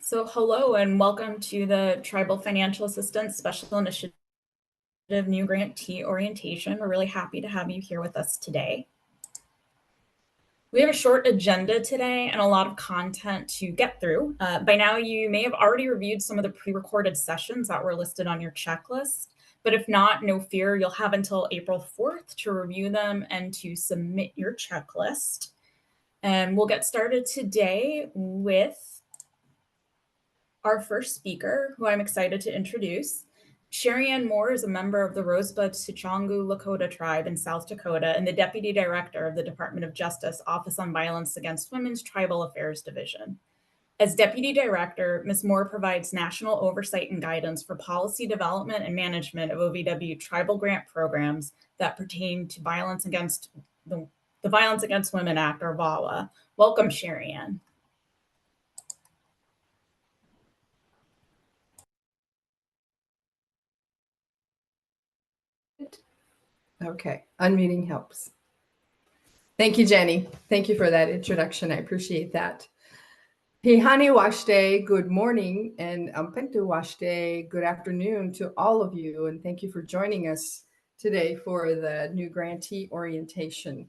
So hello and welcome to the Tribal Financial Assistance Special Initiative New Grantee Orientation. We're really happy to have you here with us today. We have a short agenda today and a lot of content to get through. By now, you may have already reviewed some of the pre-recorded sessions that were listed on your checklist, but if not, no fear, you'll have until April 4th to review them and to submit your checklist. And we'll get started today with our first speaker, who I'm excited to introduce. Sherry Ann Moore is a member of the Rosebud Sicangu Lakota tribe in South Dakota and the Deputy Director of the Department of Justice Office on Violence Against Women's Tribal Affairs Division. As Deputy Director, Ms. Moore provides national oversight and guidance for policy development and management of OVW tribal grant programs that pertain to violence against the Violence Against Women Act, or VAWA. Welcome, Sherry Ann. Okay, unmuting helps. Thank you, Jenny. Thank you for that introduction. I appreciate that. Pihani Washte, good morning, and Ampentu Washte, good afternoon to all of you, and thank you for joining us today for the new grantee orientation.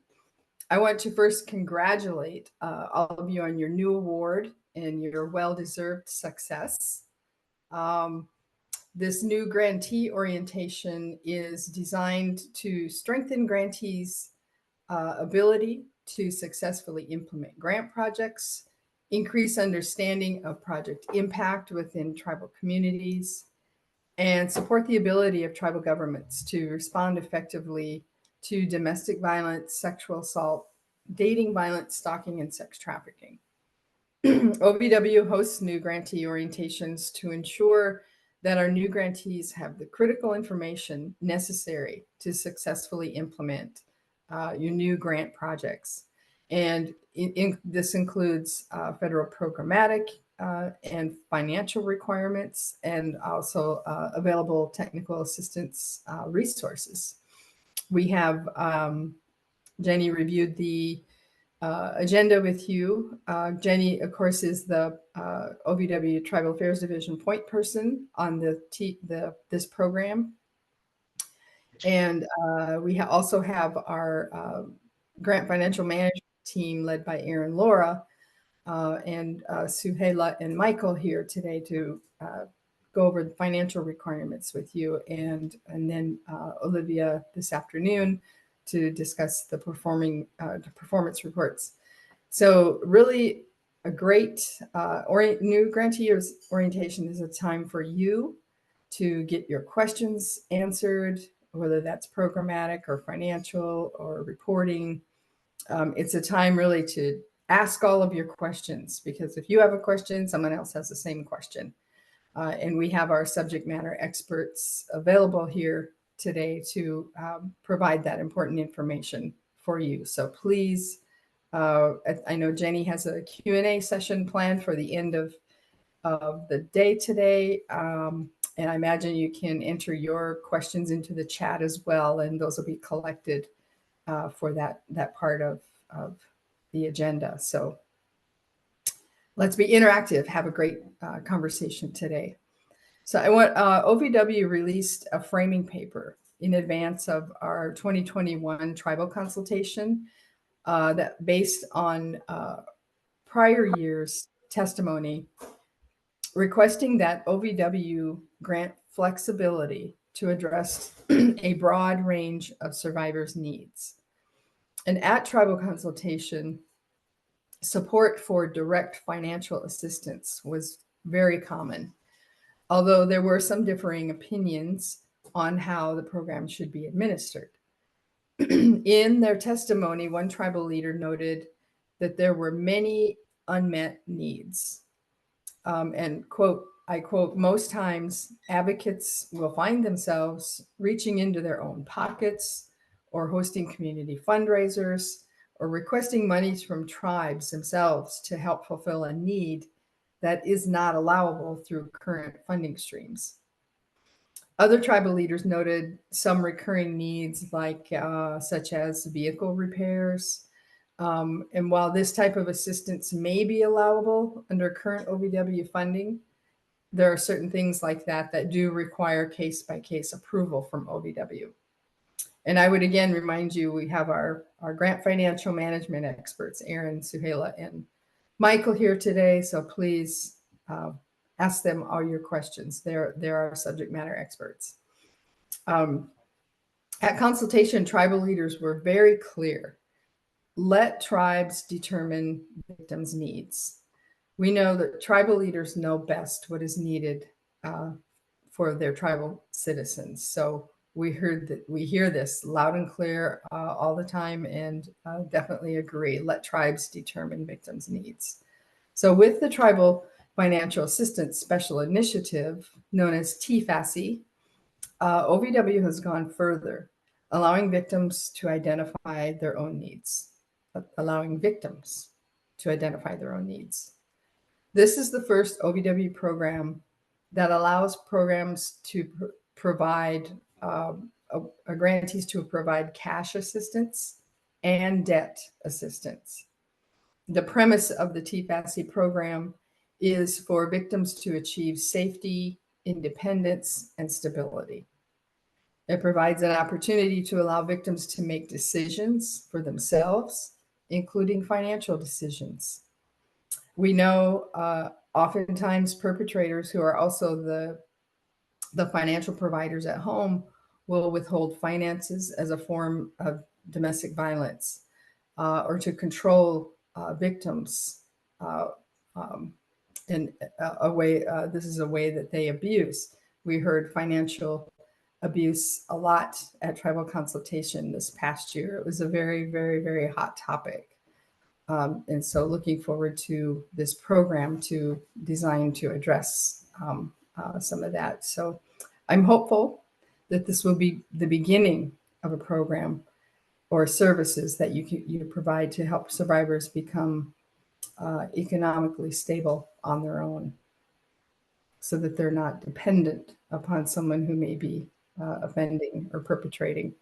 I want to first congratulate all of you on your new award and your well-deserved success. This new grantee orientation is designed to strengthen grantees' ability to successfully implement grant projects, increase understanding of project impact within tribal communities, and support the ability of tribal governments to respond effectively to domestic violence, sexual assault, dating violence, stalking, and sex trafficking. OVW hosts new grantee orientations to ensure that our new grantees have the critical information necessary to successfully implement your new grant projects. And this includes federal programmatic and financial requirements, and also available technical assistance resources. We have Jenny reviewed the agenda with you. Jenny, of course, is the OVW Tribal Affairs Division point person on this program. And we also have our grant financial management team led by Aaron Laura and Suhela and Michael here today to go over the financial requirements with you, and then Olivia this afternoon to discuss the performance reports. So really a great new grantee orientation is a time for you to get your questions answered, whether that's programmatic or financial or reporting. It's a time really to ask all of your questions, because if you have a question, someone else has the same question. And we have our subject matter experts available here today to provide that important information for you. So please, I know Jenny has a Q&A session planned for the end of the day today. And I imagine you can enter your questions into the chat as well, and those will be collected for that part of the agenda. So let's be interactive, have a great conversation today. So OVW released a framing paper in advance of our 2021 tribal consultation that based on prior year's testimony, requesting that OVW grant flexibility to address a broad range of survivors' needs. And at tribal consultation, support for direct financial assistance was very common, although there were some differing opinions on how the program should be administered. In their testimony, one tribal leader noted that there were many unmet needs. And I quote, most times advocates will find themselves reaching into their own pockets or hosting community fundraisers or requesting monies from tribes themselves to help fulfill a need that is not allowable through current funding streams. Other tribal leaders noted some recurring needs like such as vehicle repairs, And while this type of assistance may be allowable under current OVW funding, there are certain things like that that do require case-by-case approval from OVW. And I would again remind you, we have our grant financial management experts, Aaron, Suhaila, and Michael here today. So please ask them all your questions. They're our subject matter experts. At consultation, tribal leaders were very clear. Let tribes determine victims' needs. We know that tribal leaders know best what is needed for their tribal citizens. So we hear this loud and clear all the time, and definitely agree. Let tribes determine victims' needs. So with the Tribal Financial Assistance Special Initiative, known as TFASI, OVW has gone further, allowing victims to identify their own needs. This is the first OVW program that allows programs to provide grantees to provide cash assistance and debt assistance. The premise of the TFASI program is for victims to achieve safety, independence, and stability. It provides an opportunity to allow victims to make decisions for themselves, including financial decisions. We know oftentimes perpetrators who are also the financial providers at home will withhold finances as a form of domestic violence or to control victims in a way. This is a way that they abuse. We heard financial abuse a lot at tribal consultation this past year. It was a very, very, very hot topic. And so looking forward to this program designed to address some of that. So I'm hopeful that this will be the beginning of a program or services that you provide to help survivors become economically stable on their own, so that they're not dependent upon someone who may be offending or perpetrating.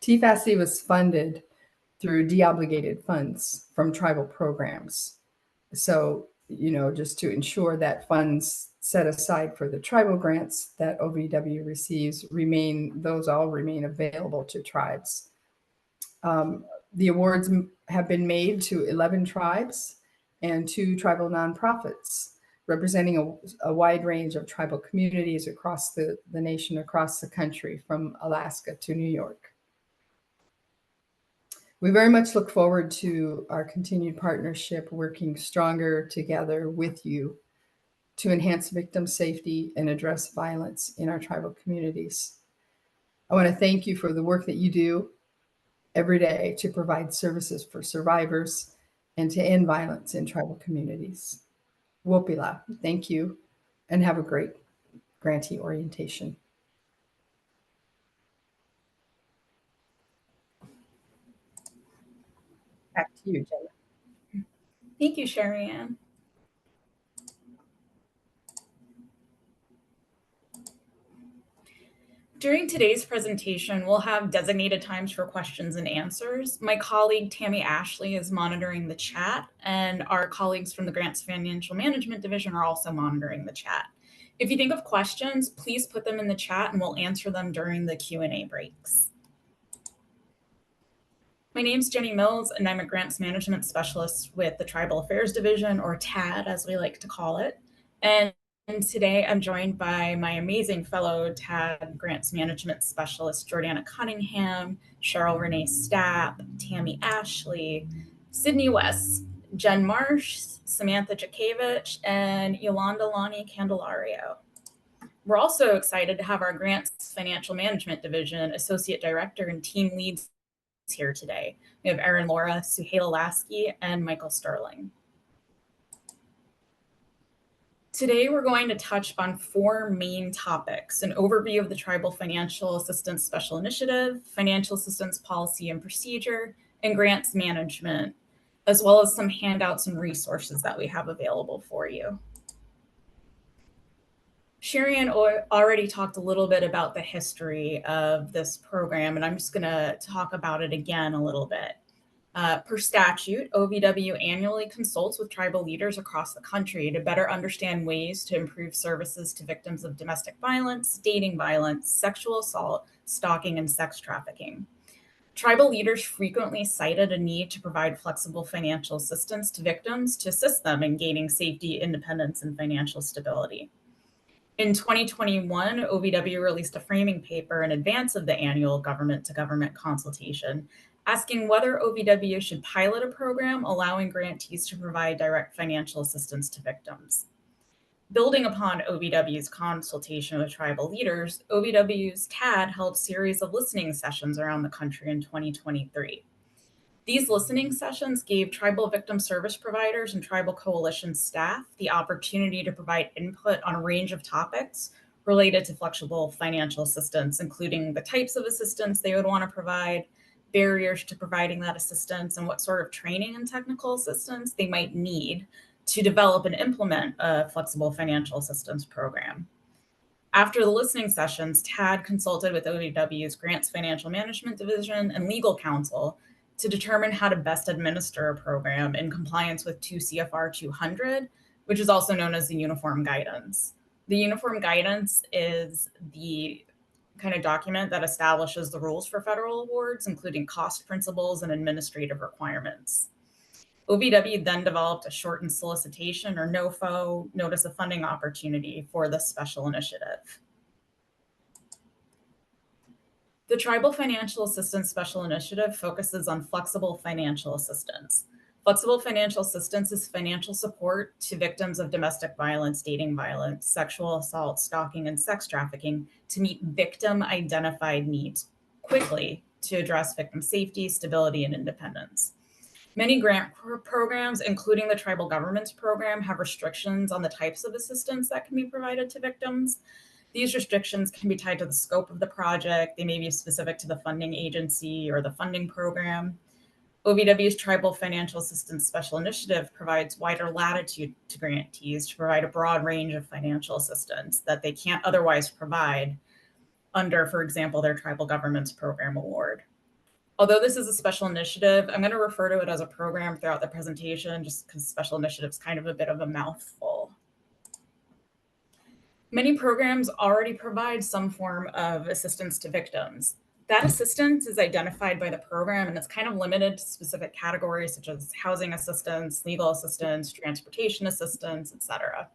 TFASI was funded through deobligated funds from tribal programs. So, just to ensure that funds set aside for the tribal grants that OVW receives all remain available to tribes. The awards have been made to 11 tribes and 2 tribal nonprofits, representing a wide range of tribal communities across the nation, across the country, from Alaska to New York. We very much look forward to our continued partnership, working stronger together with you to enhance victim safety and address violence in our tribal communities. I want to thank you for the work that you do every day to provide services for survivors and to end violence in tribal communities. Wopila, thank you, and have a great grantee orientation. Back to you, Jenna. Thank you, Sherry Ann. During today's presentation, we'll have designated times for questions and answers. My colleague, Tammy Ashley, is monitoring the chat, and our colleagues from the Grants Financial Management Division are also monitoring the chat. If you think of questions, please put them in the chat and we'll answer them during the Q&A breaks. My name's Jenny Mills, and I'm a Grants Management Specialist with the Tribal Affairs Division, or TAD, as we like to call it. And today I'm joined by my amazing fellow TAD Grants Management Specialist, Jordana Cunningham, Cheryl Renee Stapp, Tammy Ashley, Sydney West, Jen Marsh, Samantha Jakevich, and Yolanda Lonnie Candelario. We're also excited to have our Grants Financial Management Division Associate Director and Team Leads here today. We have Erin Laura, Suhaila Lasky, and Michael Sterling. Today, we're going to touch on 4 main topics: an overview of the Tribal Financial Assistance Special Initiative, financial assistance policy and procedure, and grants management, as well as some handouts and resources that we have available for you. Sherry Ann already talked a little bit about the history of this program, and I'm just going to talk about it again a little bit. Per statute, OVW annually consults with tribal leaders across the country to better understand ways to improve services to victims of domestic violence, dating violence, sexual assault, stalking, and sex trafficking. Tribal leaders frequently cited a need to provide flexible financial assistance to victims to assist them in gaining safety, independence, and financial stability. In 2021, OVW released a framing paper in advance of the annual government to government consultation, asking whether OVW should pilot a program allowing grantees to provide direct financial assistance to victims. Building upon OVW's consultation with tribal leaders, OVW's TAD held a series of listening sessions around the country in 2023. These listening sessions gave tribal victim service providers and tribal coalition staff the opportunity to provide input on a range of topics related to flexible financial assistance, including the types of assistance they would want to provide, barriers to providing that assistance, and what sort of training and technical assistance they might need to develop and implement a flexible financial assistance program. After the listening sessions, TAD consulted with OVW's Grants Financial Management Division and legal counsel to determine how to best administer a program in compliance with 2 CFR 200, which is also known as the Uniform Guidance. The Uniform Guidance is the kind of document that establishes the rules for federal awards, including cost principles and administrative requirements. OVW then developed a shortened solicitation, or NOFO, Notice of Funding Opportunity, for this special initiative. The Tribal Financial Assistance Special Initiative focuses on flexible financial assistance. Flexible financial assistance is financial support to victims of domestic violence, dating violence, sexual assault, stalking, and sex trafficking to meet victim-identified needs quickly to address victim safety, stability, and independence. Many grant programs, including the tribal government's program, have restrictions on the types of assistance that can be provided to victims. These restrictions can be tied to the scope of the project. They may be specific to the funding agency or the funding program. OVW's Tribal Financial Assistance Special Initiative provides wider latitude to grantees to provide a broad range of financial assistance that they can't otherwise provide under, for example, their tribal government's program award. Although this is a special initiative, I'm going to refer to it as a program throughout the presentation just because special initiative is kind of a bit of a mouthful. Many programs already provide some form of assistance to victims. That assistance is identified by the program and it's kind of limited to specific categories such as housing assistance, legal assistance, transportation assistance, etc.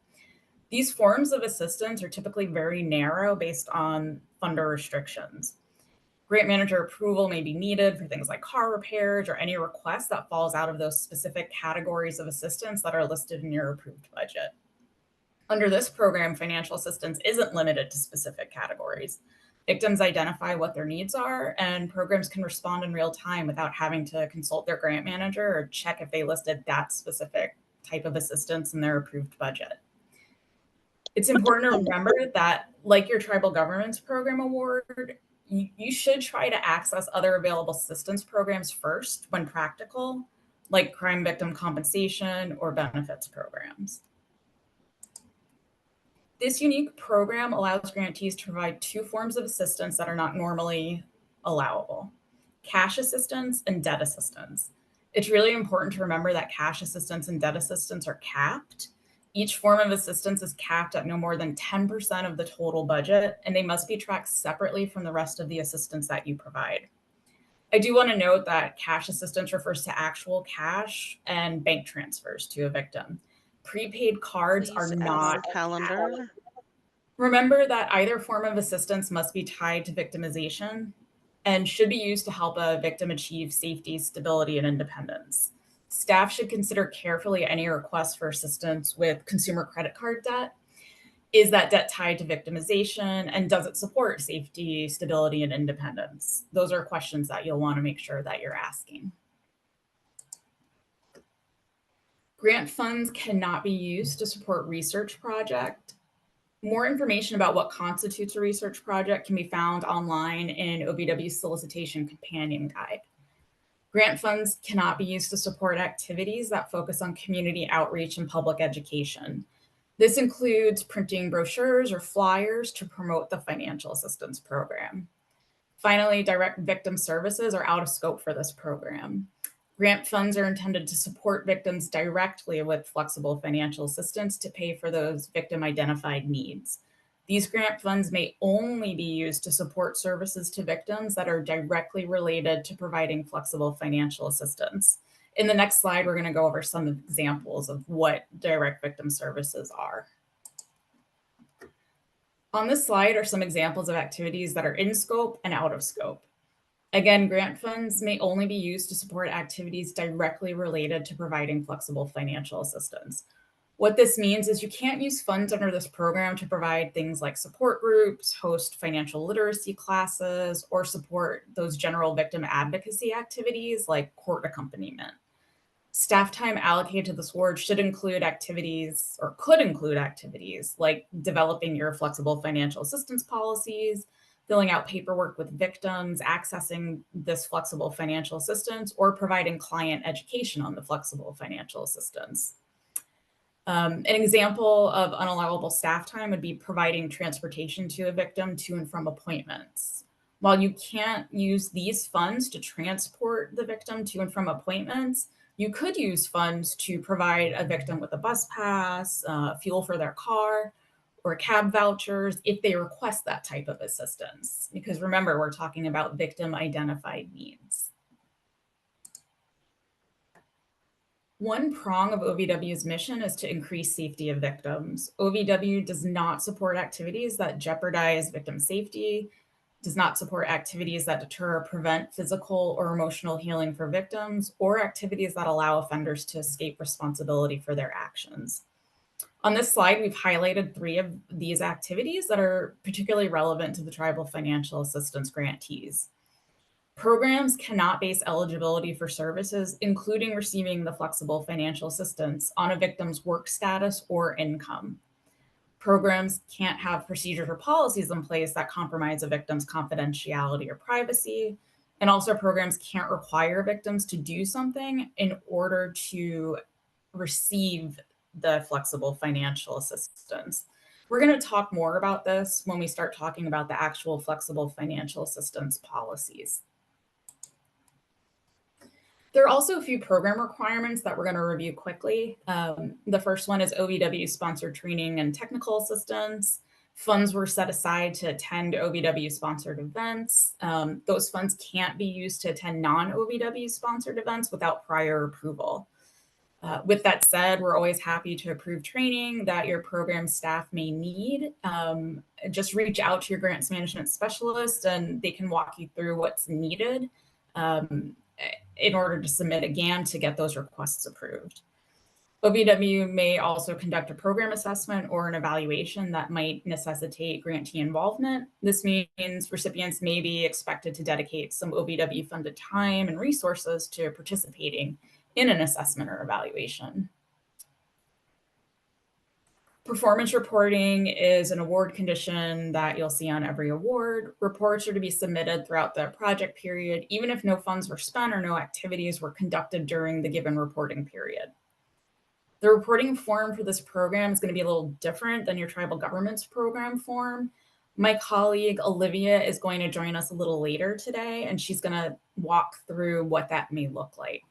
These forms of assistance are typically very narrow based on funder restrictions. Grant manager approval may be needed for things like car repairs or any request that falls out of those specific categories of assistance that are listed in your approved budget. Under this program, financial assistance isn't limited to specific categories. Victims identify what their needs are, and programs can respond in real time without having to consult their grant manager or check if they listed that specific type of assistance in their approved budget. It's important to remember that, like your tribal government's program award, you should try to access other available assistance programs first when practical, like crime victim compensation or benefits programs. This unique program allows grantees to provide 2 forms of assistance that are not normally allowable: cash assistance and debt assistance. It's really important to remember that cash assistance and debt assistance are capped. Each form of assistance is capped at no more than 10% of the total budget, and they must be tracked separately from the rest of the assistance that you provide. I do want to note that cash assistance refers to actual cash and bank transfers to a victim. Prepaid cards are not. Calendar. Remember that either form of assistance must be tied to victimization and should be used to help a victim achieve safety, stability, and independence. Staff should consider carefully any request for assistance with consumer credit card debt. Is that debt tied to victimization, and does it support safety, stability, and independence? Those are questions that you'll want to make sure that you're asking. Grant funds cannot be used to support research projects. More information about what constitutes a research project can be found online in OVW's Solicitation Companion Guide. Grant funds cannot be used to support activities that focus on community outreach and public education. This includes printing brochures or flyers to promote the financial assistance program. Finally, direct victim services are out of scope for this program. Grant funds are intended to support victims directly with flexible financial assistance to pay for those victim identified needs. These grant funds may only be used to support services to victims that are directly related to providing flexible financial assistance. In the next slide, we're going to go over some examples of what direct victim services are. On this slide are some examples of activities that are in scope and out of scope. Again, grant funds may only be used to support activities directly related to providing flexible financial assistance. What this means is you can't use funds under this program to provide things like support groups, host financial literacy classes, or support those general victim advocacy activities like court accompaniment. Staff time allocated to this award should include activities or could include activities like developing your flexible financial assistance policies, filling out paperwork with victims, accessing this flexible financial assistance, or providing client education on the flexible financial assistance. An example of unallowable staff time would be providing transportation to a victim to and from appointments. While you can't use these funds to transport the victim to and from appointments, you could use funds to provide a victim with a bus pass, fuel for their car, or cab vouchers if they request that type of assistance. Because remember, we're talking about victim identified needs. One prong of OVW's mission is to increase safety of victims. OVW does not support activities that jeopardize victim safety, does not support activities that deter or prevent physical or emotional healing for victims, or activities that allow offenders to escape responsibility for their actions. On this slide, we've highlighted 3 of these activities that are particularly relevant to the tribal financial assistance grantees. Programs cannot base eligibility for services, including receiving the flexible financial assistance, on a victim's work status or income. Programs can't have procedures or policies in place that compromise a victim's confidentiality or privacy. And also, programs can't require victims to do something in order to receive the flexible financial assistance. We're going to talk more about this when we start talking about the actual flexible financial assistance policies. There are also a few program requirements that we're going to review quickly. The first one is OVW-sponsored training and technical assistance. Funds were set aside to attend OVW-sponsored events. Those funds can't be used to attend non-OVW-sponsored events without prior approval. With that said, we're always happy to approve training that your program staff may need. Just reach out to your grants management specialist and they can walk you through what's needed in order to submit a GAM to get those requests approved. OVW may also conduct a program assessment or an evaluation that might necessitate grantee involvement. This means recipients may be expected to dedicate some OVW funded time and resources to participating in an assessment or evaluation. Performance reporting is an award condition that you'll see on every award. Reports are to be submitted throughout the project period, even if no funds were spent or no activities were conducted during the given reporting period. The reporting form for this program is going to be a little different than your tribal government's program form. My colleague Olivia is going to join us a little later today, and she's going to walk through what that may look like.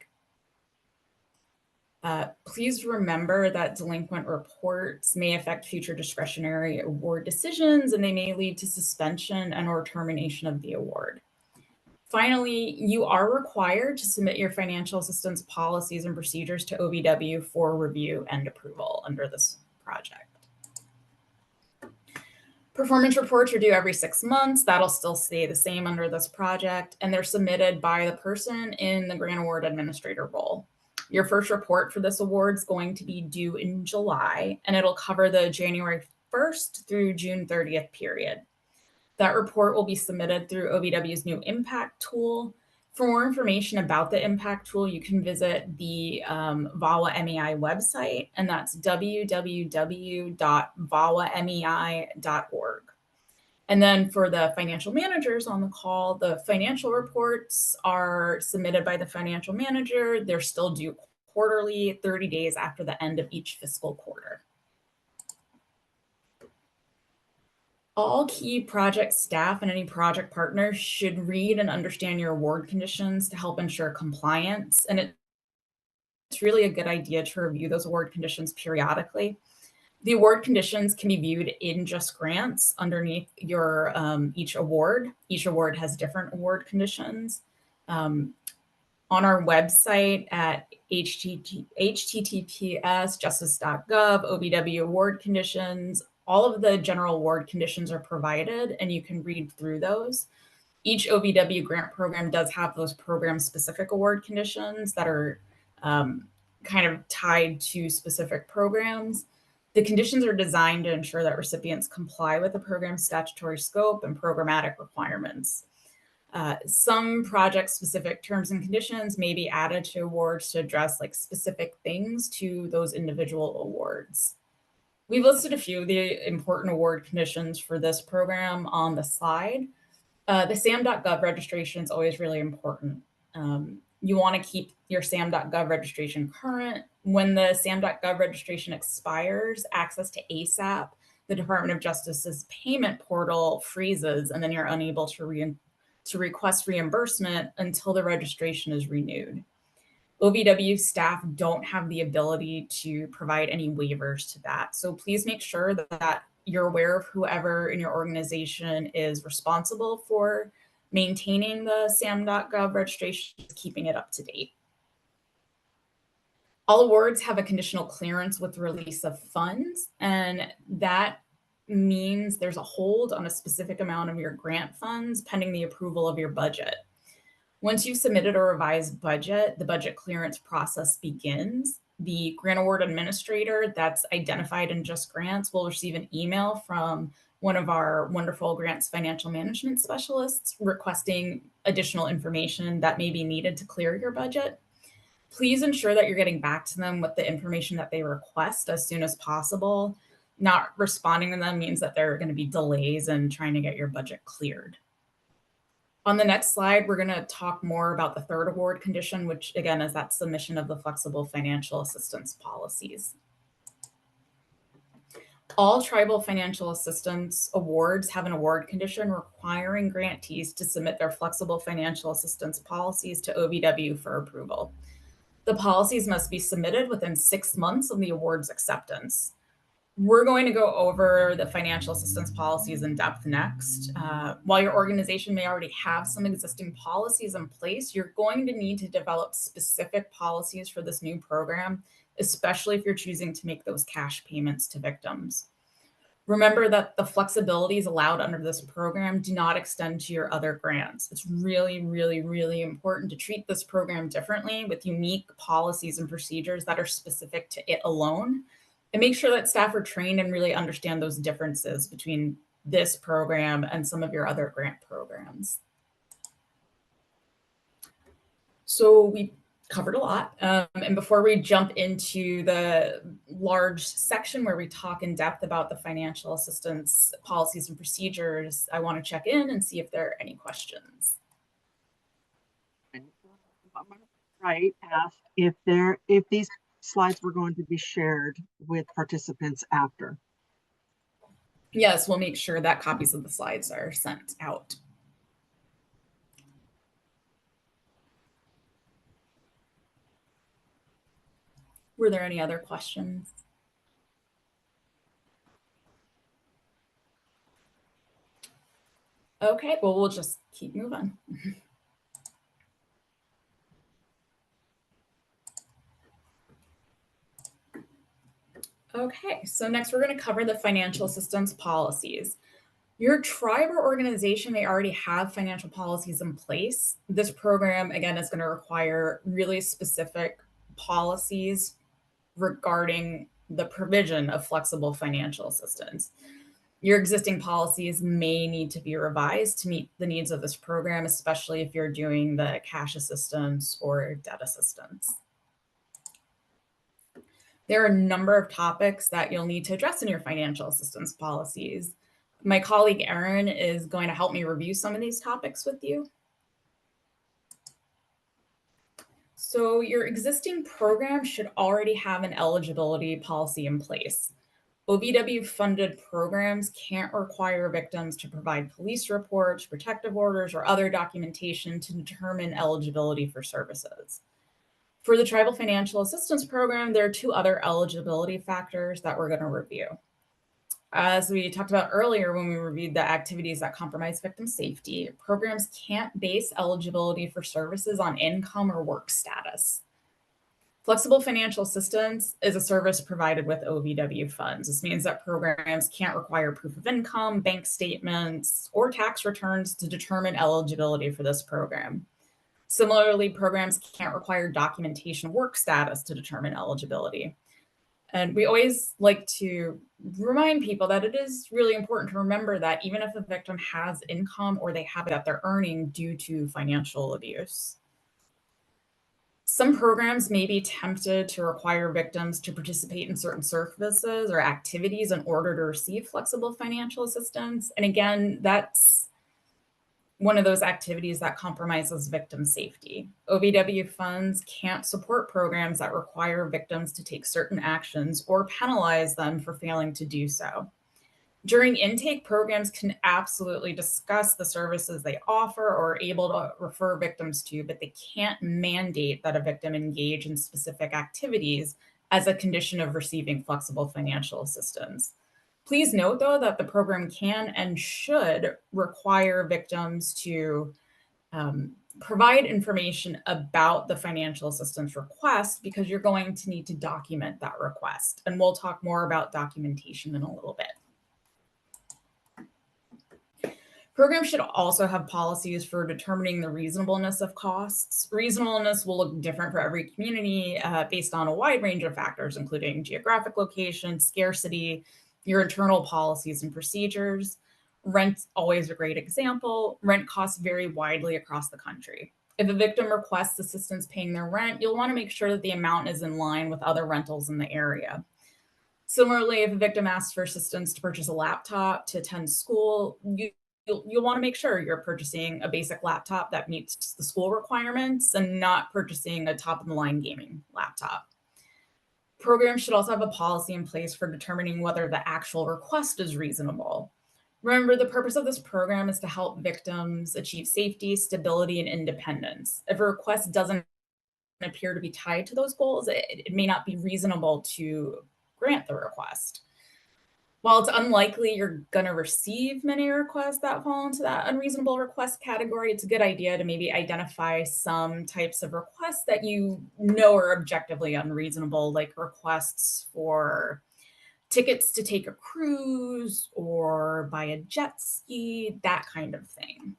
Please remember that delinquent reports may affect future discretionary award decisions, and they may lead to suspension and or termination of the award. Finally, you are required to submit your financial assistance policies and procedures to OVW for review and approval under this project. Performance reports are due every 6 months. That'll still stay the same under this project, and they're submitted by the person in the grant award administrator role. Your first report for this award is going to be due in July, and it'll cover the January 1st through June 30th period. That report will be submitted through OVW's new impact tool. For more information about the impact tool, you can visit the VAWA MEI website, and that's www.vawamei.org. And then for the financial managers on the call, the financial reports are submitted by the financial manager. They're still due quarterly, 30 days after the end of each fiscal quarter. All key project staff and any project partners should read and understand your award conditions to help ensure compliance. And it it's really a good idea to review those award conditions periodically. The award conditions can be viewed in Just Grants underneath your each award. Each award has different award conditions. On our website at https://justice.gov, OBW award conditions, all of the general award conditions are provided, and you can read through those. Each OBW grant program does have those program-specific award conditions that are kind of tied to specific programs. The conditions are designed to ensure that recipients comply with the program's statutory scope and programmatic requirements. Some project-specific terms and conditions may be added to awards to address like specific things to those individual awards. We've listed a few of the important award conditions for this program on the slide. The SAM.gov registration is always really important. You want to keep your SAM.gov registration current. When the SAM.gov registration expires, access to ASAP, the Department of Justice's payment portal, freezes, and then you're unable to request reimbursement until the registration is renewed. OVW staff don't have the ability to provide any waivers to that. So please make sure that you're aware of whoever in your organization is responsible for maintaining the SAM.gov registration, keeping it up to date. All awards have a conditional clearance with release of funds, and that means there's a hold on a specific amount of your grant funds pending the approval of your budget. Once you've submitted a revised budget, the budget clearance process begins. The grant award administrator that's identified in Just Grants will receive an email from one of our wonderful grants financial management specialists requesting additional information that may be needed to clear your budget. Please ensure that you're getting back to them with the information that they request as soon as possible. Not responding to them means that there are going to be delays in trying to get your budget cleared. On the next slide, we're going to talk more about the third award condition, which again is that submission of the flexible financial assistance policies. All tribal financial assistance awards have an award condition requiring grantees to submit their flexible financial assistance policies to OVW for approval. The policies must be submitted within 6 months of the award's acceptance. We're going to go over the financial assistance policies in depth next. While your organization may already have some existing policies in place, you're going to need to develop specific policies for this new program, especially if you're choosing to make those cash payments to victims. Remember that the flexibilities allowed under this program do not extend to your other grants. It's really, really, really important to treat this program differently with unique policies and procedures that are specific to it alone, and make sure that staff are trained and really understand those differences between this program and some of your other grant programs. So we covered a lot. And before we jump into the large section where we talk in depth about the financial assistance policies and procedures, I want to check in and see if there are any questions. Right, asked if these slides were going to be shared with participants after. Yes, we'll make sure that copies of the slides are sent out. Were there any other questions? Okay, well, we'll just keep moving. Okay, so next we're going to cover the financial assistance policies. Your tribe or organization may already have financial policies in place. This program, again, is going to require really specific policies regarding the provision of flexible financial assistance. Your existing policies may need to be revised to meet the needs of this program, especially if you're doing the cash assistance or debt assistance. There are a number of topics that you'll need to address in your financial assistance policies. My colleague Erin is going to help me review some of these topics with you. So your existing program should already have an eligibility policy in place. OVW funded programs can't require victims to provide police reports, protective orders, or other documentation to determine eligibility for services. For the Tribal Financial Assistance Program, there are two other eligibility factors that we're going to review. As we talked about earlier when we reviewed the activities that compromise victim safety, programs can't base eligibility for services on income or work status. Flexible financial assistance is a service provided with OVW funds. This means that programs can't require proof of income, bank statements, or tax returns to determine eligibility for this program. Similarly, programs can't require documentation of work status to determine eligibility. And we always like to remind people that it is really important to remember that even if a victim has income or they have it that they're earning due to financial abuse. Some programs may be tempted to require victims to participate in certain services or activities in order to receive flexible financial assistance. And again, that's one of those activities that compromises victim safety. OVW funds can't support programs that require victims to take certain actions or penalize them for failing to do so. During intake, programs can absolutely discuss the services they offer or are able to refer victims to, but they can't mandate that a victim engage in specific activities as a condition of receiving flexible financial assistance. Please note, though, that the program can and should require victims to provide information about the financial assistance request because you're going to need to document that request. And we'll talk more about documentation in a little bit. Programs should also have policies for determining the reasonableness of costs. Reasonableness will look different for every community based on a wide range of factors, including geographic location, scarcity, your internal policies and procedures. Rent's always a great example. Rent costs vary widely across the country. If a victim requests assistance paying their rent, you'll want to make sure that the amount is in line with other rentals in the area. Similarly, if a victim asks for assistance to purchase a laptop to attend school, you'll want to make sure you're purchasing a basic laptop that meets the school requirements and not purchasing a top-of-the-line gaming laptop. Programs should also have a policy in place for determining whether the actual request is reasonable. Remember, the purpose of this program is to help victims achieve safety, stability, and independence. If a request doesn't appear to be tied to those goals, it may not be reasonable to grant the request. While it's unlikely you're going to receive many requests that fall into that unreasonable request category, it's a good idea to maybe identify some types of requests that you know are objectively unreasonable, like requests for tickets to take a cruise or buy a jet ski, that kind of thing.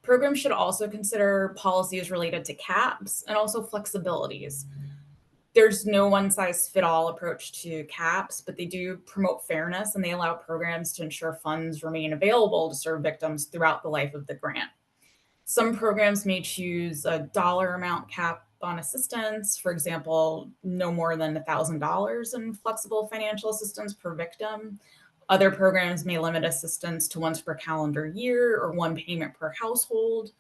Programs should also consider policies related to caps and also flexibilities. There's no one-size-fits-all approach to caps, but they do promote fairness and they allow programs to ensure funds remain available to serve victims throughout the life of the grant. Some programs may choose a dollar amount cap on assistance, for example, no more than $1,000 in flexible financial assistance per victim. Other programs may limit assistance to once per calendar year or one payment per household,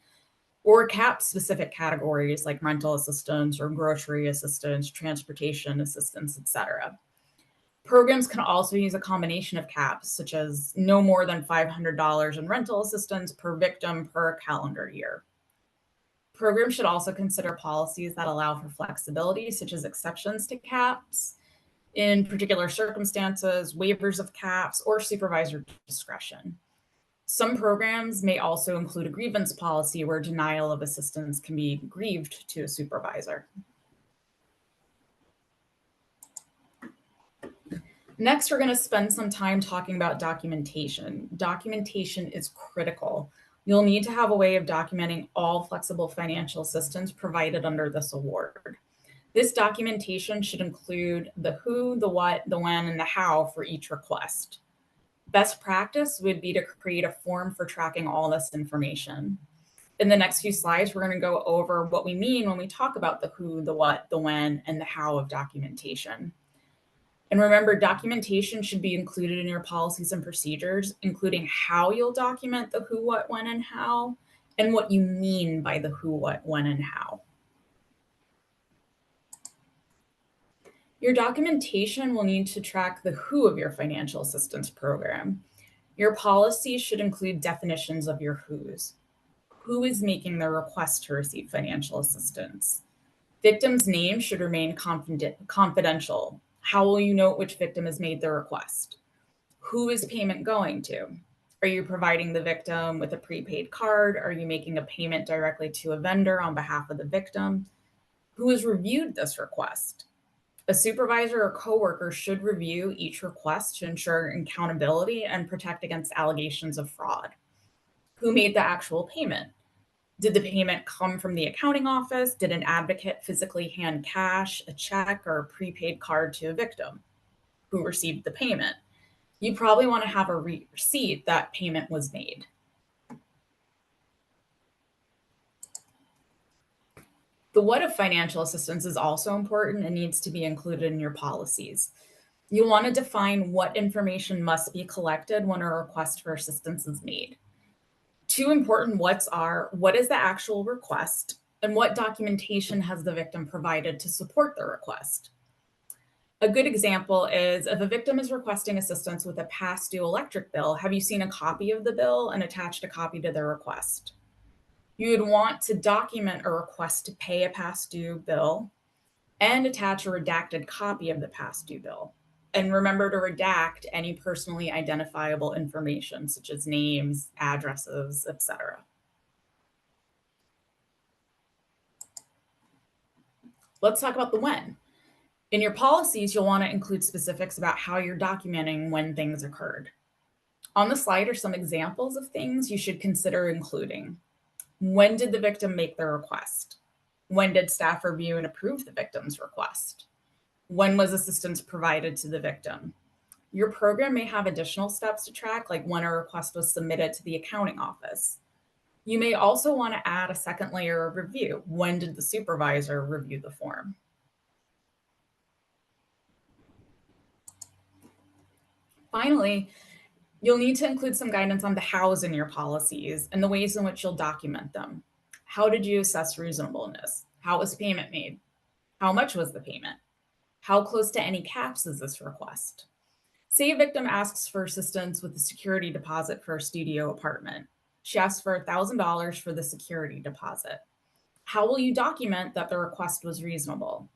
or cap specific categories like rental assistance or grocery assistance, transportation assistance, etc. Programs can also use a combination of caps, such as no more than $500 in rental assistance per victim per calendar year. Programs should also consider policies that allow for flexibility, such as exceptions to caps in particular circumstances, waivers of caps, or supervisor discretion. Some programs may also include a grievance policy where denial of assistance can be grieved to a supervisor. Next, we're going to spend some time talking about documentation. Documentation is critical. You'll need to have a way of documenting all flexible financial assistance provided under this award. This documentation should include the who, the what, the when, and the how for each request. Best practice would be to create a form for tracking all this information. In the next few slides, we're going to go over what we mean when we talk about the who, the what, the when, and the how of documentation. And remember, documentation should be included in your policies and procedures, including how you'll document the who, what, when, and how, and what you mean by the who, what, when, and how. Your documentation will need to track the who of your financial assistance program. Your policy should include definitions of your who's. Who is making the request to receive financial assistance? Victims' names should remain confidential. How will you note which victim has made the request? Who is payment going to? Are you providing the victim with a prepaid card? Are you making a payment directly to a vendor on behalf of the victim? Who has reviewed this request? A supervisor or coworker should review each request to ensure accountability and protect against allegations of fraud. Who made the actual payment? Did the payment come from the accounting office? Did an advocate physically hand cash, a check, or a prepaid card to a victim? Who received the payment? You probably want to have a receipt that payment was made. The what of financial assistance is also important and needs to be included in your policies. You'll want to define what information must be collected when a request for assistance is made. Two important whats are: what is the actual request, and what documentation has the victim provided to support the request? A good example is if a victim is requesting assistance with a past due electric bill, have you seen a copy of the bill and attached a copy to their request? You would want to document a request to pay a past due bill and attach a redacted copy of the past due bill. And remember to redact any personally identifiable information such as names, addresses, etc. Let's talk about the when. In your policies, you'll want to include specifics about how you're documenting when things occurred. On the slide are some examples of things you should consider including. When did the victim make their request? When did staff review and approve the victim's request? When was assistance provided to the victim? Your program may have additional steps to track, like when a request was submitted to the accounting office. You may also want to add a second layer of review. When did the supervisor review the form? Finally, you'll need to include some guidance on the hows in your policies and the ways in which you'll document them. How did you assess reasonableness? How was payment made? How much was the payment? How close to any caps is this request? Say a victim asks for assistance with the security deposit for a studio apartment. She asks for $1,000 for the security deposit. How will you document that the request was reasonable?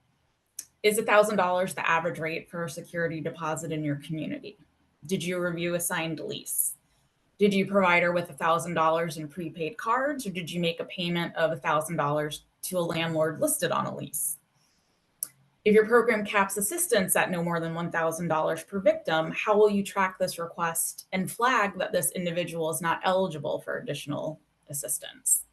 Is $1,000 the average rate for a security deposit in your community? Did you review a signed lease? Did you provide her with $1,000 in prepaid cards, or did you make a payment of $1,000 to a landlord listed on a lease? If your program caps assistance at no more than $1,000 per victim, how will you track this request and flag that this individual is not eligible for additional assistance?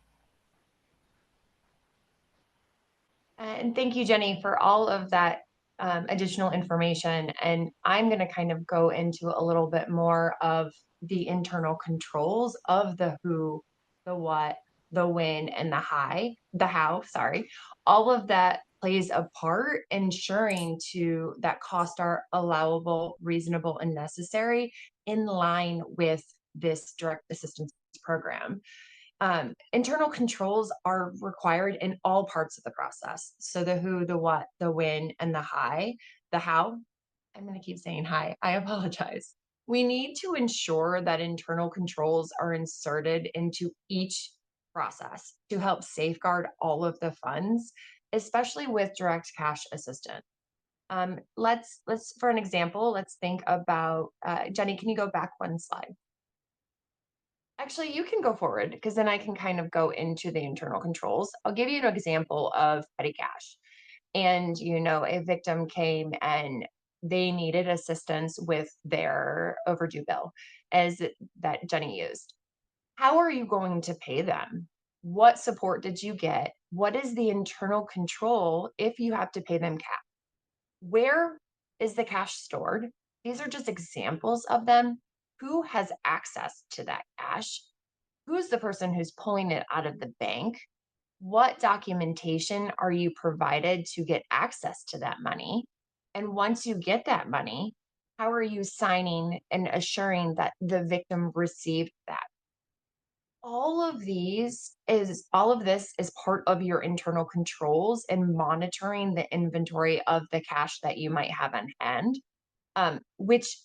And thank you, Jenny, for all of that additional information. And I'm going to kind of go into a little bit more of the internal controls of the who, the what, the when, and the how, sorry. All of that plays a part ensuring that costs are allowable, reasonable, and necessary in line with this direct assistance program. Internal controls are required in all parts of the process. So the who, the what, the when, and the how. I'm going to keep saying hi. I apologize. We need to ensure that internal controls are inserted into each process to help safeguard all of the funds, especially with direct cash assistance. Let's for an example, let's think about Jenny. Can you go back one slide? Actually, you can go forward because then I can kind of go into the internal controls. I'll give you an example of petty cash. And, a victim came and they needed assistance with their overdue bill that Jenny used. How are you going to pay them? What support did you get? What is the internal control if you have to pay them cash? Where is the cash stored? These are just examples of them. Who has access to that cash? Who's the person who's pulling it out of the bank? What documentation are you provided to get access to that money? And once you get that money, how are you signing and assuring that the victim received that? All of this is part of your internal controls and monitoring the inventory of the cash that you might have on hand, which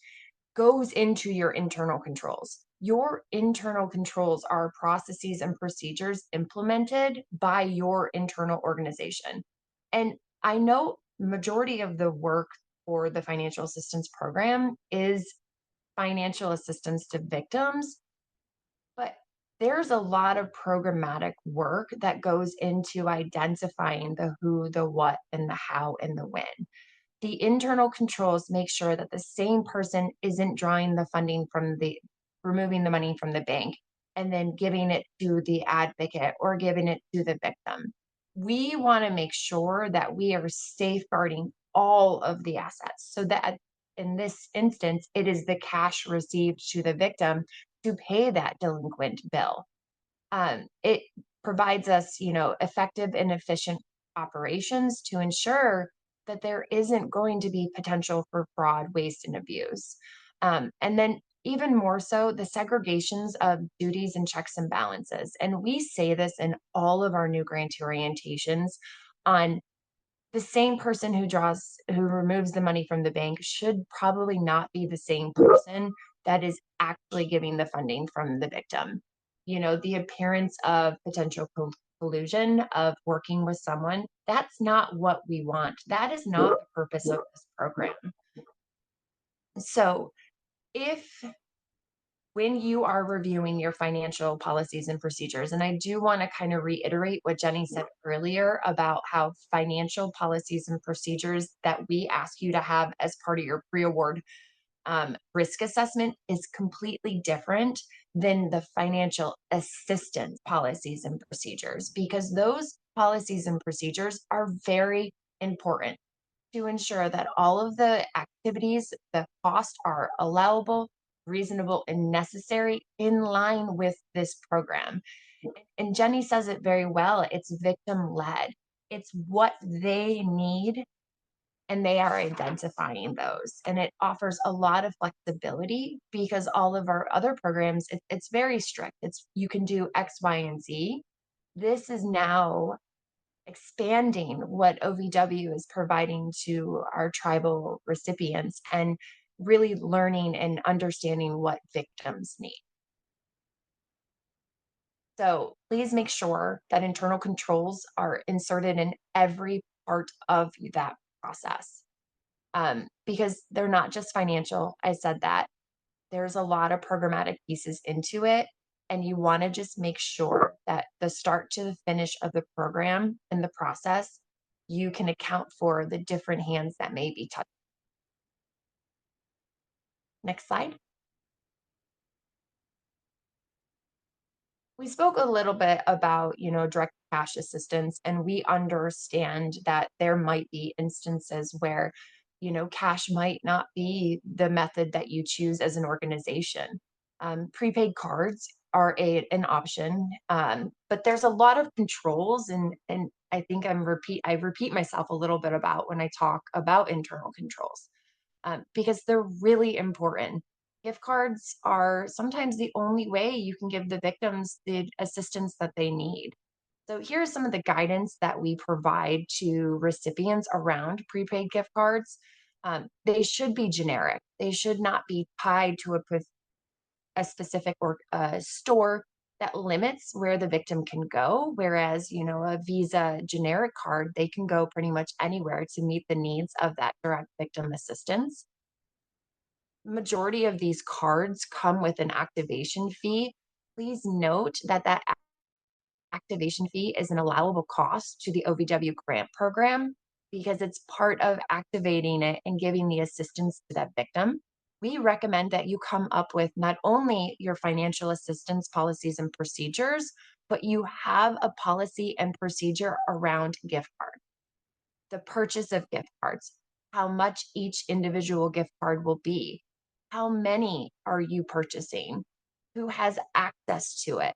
goes into your internal controls. your internal controls are processes and procedures implemented by your internal organization. And I know majority of the work for the financial assistance program is financial assistance to victims, but there's a lot of programmatic work that goes into identifying the who, the what, and the how, and the when. The internal controls make sure that the same person isn't drawing the funding from removing the money from the bank and then giving it to the advocate or giving it to the victim. We want to make sure that we are safeguarding all of the assets so that in this instance, it is the cash received to the victim to pay that delinquent bill. It provides us, effective and efficient operations to ensure that there isn't going to be potential for fraud, waste, and abuse. And then even more so, the segregations of duties and checks and balances. And we say this in all of our new grantee orientations on the same person who removes the money from the bank should probably not be the same person that is actually giving the funding from the victim. The appearance of potential collusion of working with someone, that's not what we want. That is not the purpose of this program. So if when you are reviewing your financial policies and procedures, and I do want to kind of reiterate what Jenny said earlier about how financial policies and procedures that we ask you to have as part of your pre-award risk assessment is completely different than the financial assistance policies and procedures, because those policies and procedures are very important to ensure that all of the activities, the costs are allowable, reasonable, and necessary in line with this program. And Jenny says it very well. It's victim led. It's what they need, and they are identifying those. And it offers a lot of flexibility because all of our other programs, it's very strict. It's you can do X, Y, and Z. This is now expanding what OVW is providing to our tribal recipients and really learning and understanding what victims need. So please make sure that internal controls are inserted in every part of that process, because they're not just financial. I said that. There's a lot of programmatic pieces into it. And you want to just make sure that the start to the finish of the program and the process, you can account for the different hands that may be touched. Next slide. We spoke a little bit about, direct cash assistance, and we understand that there might be instances where, cash might not be the method that you choose as an organization. Prepaid cards are an option, but there's a lot of controls, and I think I repeat myself a little bit about when I talk about internal controls, because they're really important. Gift cards are sometimes the only way you can give the victims the assistance that they need. So here's some of the guidance that we provide to recipients around prepaid gift cards. They should be generic. They should not be tied to a specific store that limits where the victim can go. Whereas, a Visa generic card, they can go pretty much anywhere to meet the needs of that direct victim assistance. Majority of these cards come with an activation fee. Please note that activation fee is an allowable cost to the OVW grant program because it's part of activating it and giving the assistance to that victim. We recommend that you come up with not only your financial assistance policies and procedures, but you have a policy and procedure around gift cards, the purchase of gift cards, how much each individual gift card will be, how many are you purchasing, who has access to it,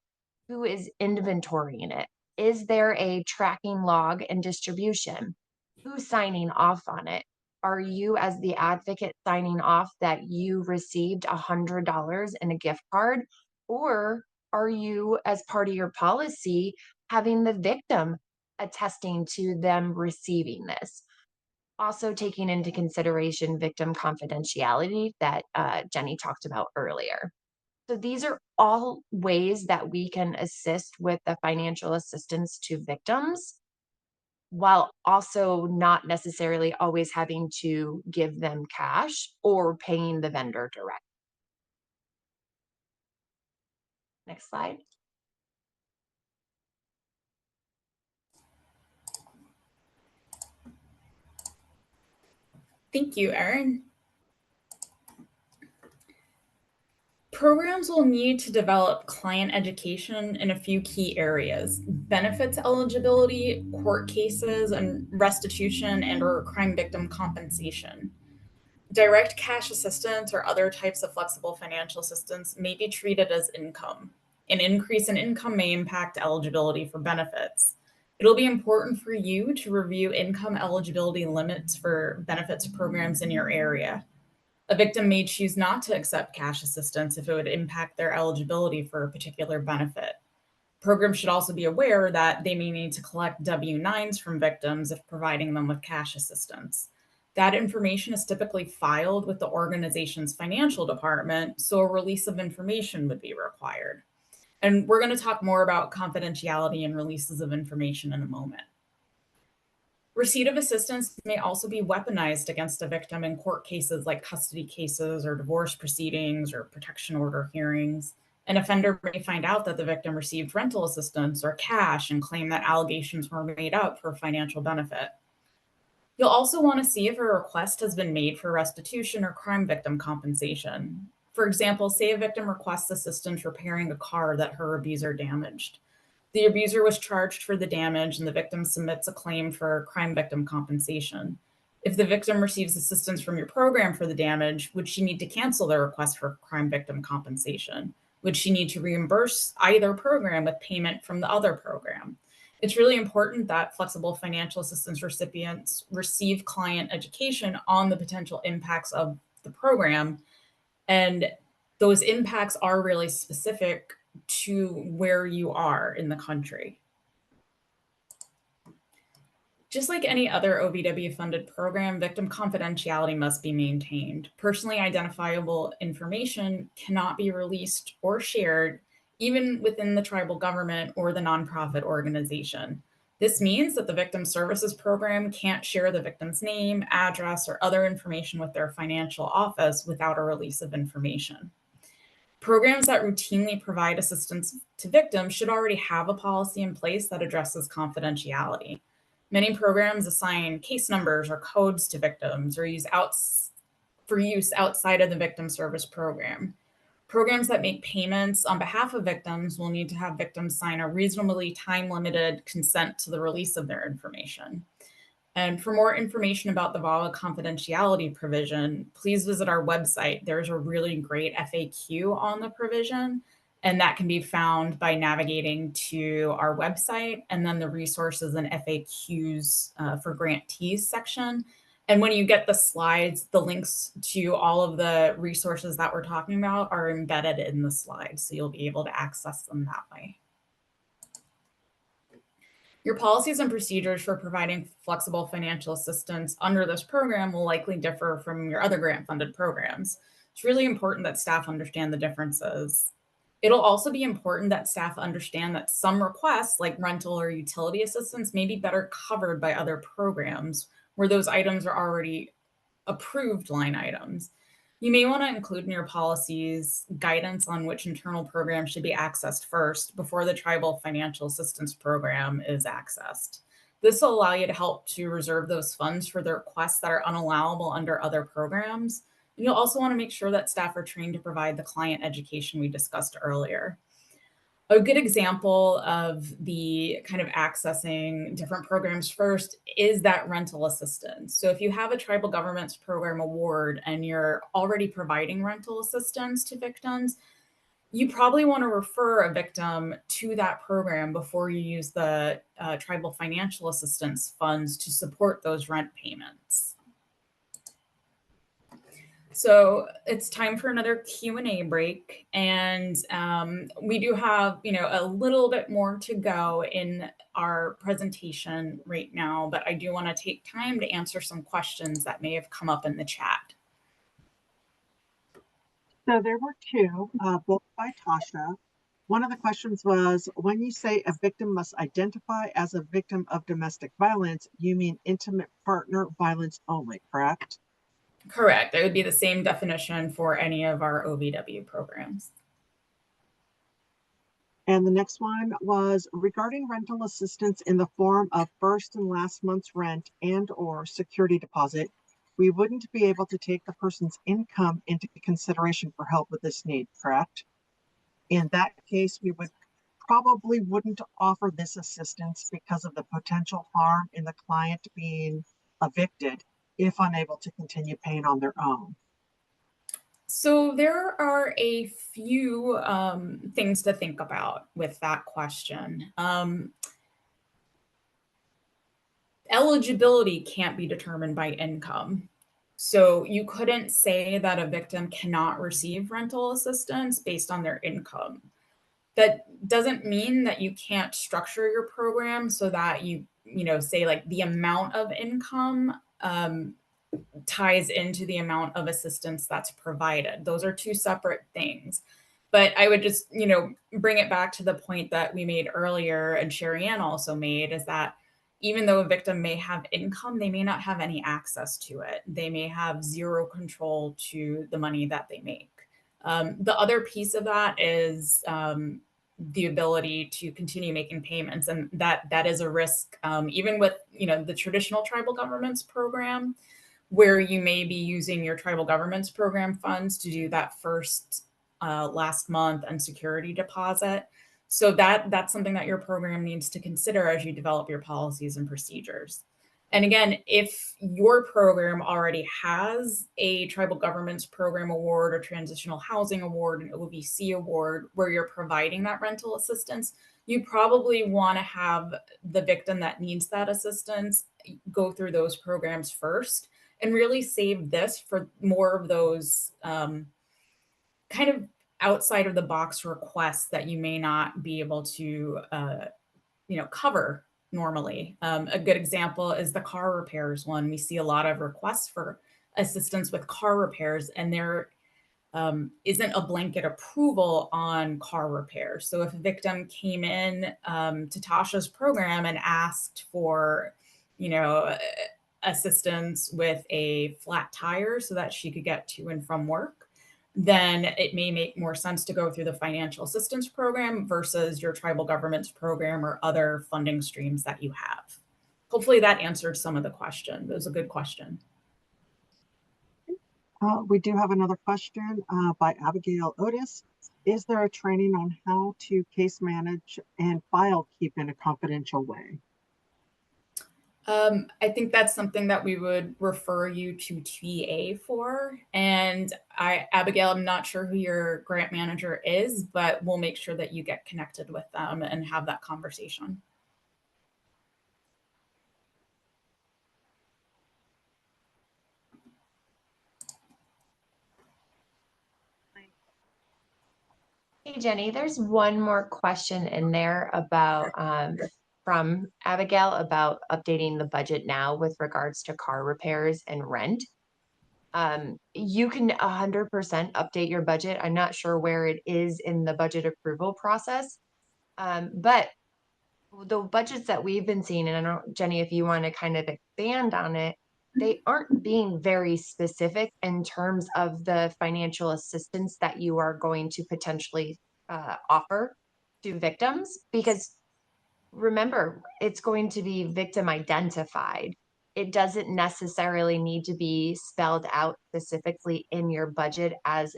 who is inventorying it, is there a tracking log and distribution, who's signing off on it, are you as the advocate signing off that you received $100 in a gift card, or are you as part of your policy having the victim attesting to them receiving this? Also taking into consideration victim confidentiality that Jenny talked about earlier. So these are all ways that we can assist with the financial assistance to victims while also not necessarily always having to give them cash or paying the vendor direct. Next slide. Thank you, Erin. Programs will need to develop client education in a few key areas: benefits eligibility, court cases, and restitution and/or crime victim compensation. Direct cash assistance or other types of flexible financial assistance may be treated as income. An increase in income may impact eligibility for benefits. It'll be important for you to review income eligibility limits for benefits programs in your area. A victim may choose not to accept cash assistance if it would impact their eligibility for a particular benefit. Programs should also be aware that they may need to collect W-9s from victims if providing them with cash assistance. That information is typically filed with the organization's financial department, so a release of information would be required. And we're going to talk more about confidentiality and releases of information in a moment. Receipt of assistance may also be weaponized against a victim in court cases like custody cases or divorce proceedings or protection order hearings. An offender may find out that the victim received rental assistance or cash and claim that allegations were made up for financial benefit. You'll also want to see if a request has been made for restitution or crime victim compensation. For example, say a victim requests assistance repairing a car that her abuser damaged. The abuser was charged for the damage and the victim submits a claim for crime victim compensation. If the victim receives assistance from your program for the damage, would she need to cancel the request for crime victim compensation? Would she need to reimburse either program with payment from the other program? It's really important that flexible financial assistance recipients receive client education on the potential impacts of the program, and those impacts are really specific to where you are in the country. Just like any other OVW-funded program, victim confidentiality must be maintained. Personally identifiable information cannot be released or shared, even within the tribal government or the nonprofit organization. This means that the Victim Services Program can't share the victim's name, address, or other information with their financial office without a release of information. Programs that routinely provide assistance to victims should already have a policy in place that addresses confidentiality. Many programs assign case numbers or codes to victims or for use outside of the victim service program. Programs that make payments on behalf of victims will need to have victims sign a reasonably time-limited consent to the release of their information. And for more information about the VAWA confidentiality provision, please visit our website. There's a really great FAQ on the provision, and that can be found by navigating to our website and then the resources and FAQs for grantees section. And when you get the slides, the links to all of the resources that we're talking about are embedded in the slides, so you'll be able to access them that way. Your policies and procedures for providing flexible financial assistance under this program will likely differ from your other grant-funded programs. It's really important that staff understand the differences. It'll also be important that staff understand that some requests, like rental or utility assistance, may be better covered by other programs where those items are already approved line items. You may want to include in your policies guidance on which internal programs should be accessed first before the tribal financial assistance program is accessed. This will allow you to help to reserve those funds for the requests that are unallowable under other programs. And you'll also want to make sure that staff are trained to provide the client education we discussed earlier. A good example of the kind of accessing different programs first is that rental assistance. So if you have a tribal government's program award and you're already providing rental assistance to victims, you probably want to refer a victim to that program before you use the tribal financial assistance funds to support those rent payments. So it's time for another Q&A break, and we do have, a little bit more to go in our presentation right now, but I do want to take time to answer some questions that may have come up in the chat. So there were two, both by Tasha. One of the questions was, when you say a victim must identify as a victim of domestic violence, you mean intimate partner violence only, correct? Correct. It would be the same definition for any of our OVW programs. And the next one was regarding rental assistance in the form of first and last month's rent and or security deposit. We wouldn't be able to take the person's income into consideration for help with this need, correct? In that case, we probably wouldn't offer this assistance because of the potential harm in the client being evicted if unable to continue paying on their own. So there are a few things to think about with that question. Eligibility can't be determined by income. So you couldn't say that a victim cannot receive rental assistance based on their income. That doesn't mean that you can't structure your program so that you say like the amount of income ties into the amount of assistance that's provided. Those are two separate things. But I would just, bring it back to the point that we made earlier and Sherry Ann also made, is that even though a victim may have income, they may not have any access to it. They may have zero control to the money that they make. The other piece of that is the ability to continue making payments, and that is a risk, even with the traditional tribal governments program, where you may be using your tribal governments program funds to do that first last month and security deposit. So that's something that your program needs to consider as you develop your policies and procedures. And again, if your program already has a tribal governments program award or transitional housing award, an OVC award, where you're providing that rental assistance, you probably want to have the victim that needs that assistance go through those programs first and really save this for more of those kind of outside of the box requests that you may not be able to cover normally. A good example is the car repairs one. We see a lot of requests for assistance with car repairs, and there isn't a blanket approval on car repairs. So if a victim came in to Tasha's program and asked for, assistance with a flat tire so that she could get to and from work, then it may make more sense to go through the financial assistance program versus your tribal governments program or other funding streams that you have. Hopefully that answered some of the question. It was a good question. We do have another question by Abigail Otis. Is there a training on how to case manage and file keep in a confidential way? I think that's something that we would refer you to TA for. And Abigail, I'm not sure who your grant manager is, but we'll make sure that you get connected with them and have that conversation. Hey, Jenny, there's one more question in there about from Abigail about updating the budget now with regards to car repairs and rent. You can 100% update your budget. I'm not sure where it is in the budget approval process, but the budgets that we've been seeing, and I don't know, Jenny, if you want to kind of expand on it, they aren't being very specific in terms of the financial assistance that you are going to potentially offer to victims, because remember, it's going to be victim identified. It doesn't necessarily need to be spelled out specifically in your budget as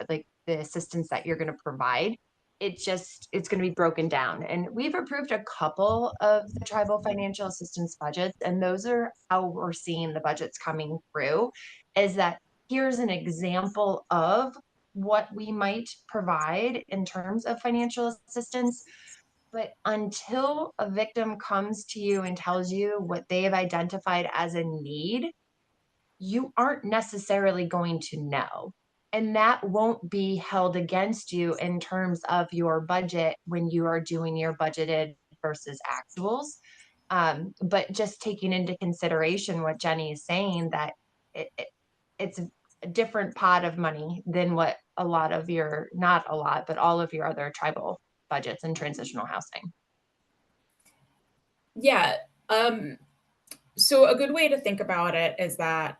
like the assistance that you're going to provide. It's going to be broken down. And we've approved a couple of the tribal financial assistance budgets, and those are how we're seeing the budgets coming through, is that here's an example of what we might provide in terms of financial assistance. But until a victim comes to you and tells you what they have identified as a need, you aren't necessarily going to know. And that won't be held against you in terms of your budget when you are doing your budgeted versus actuals. But just taking into consideration what Jenny is saying, that it's a different pot of money than what a lot of your, not a lot, but all of your other tribal budgets and transitional housing. Yeah. So a good way to think about it is that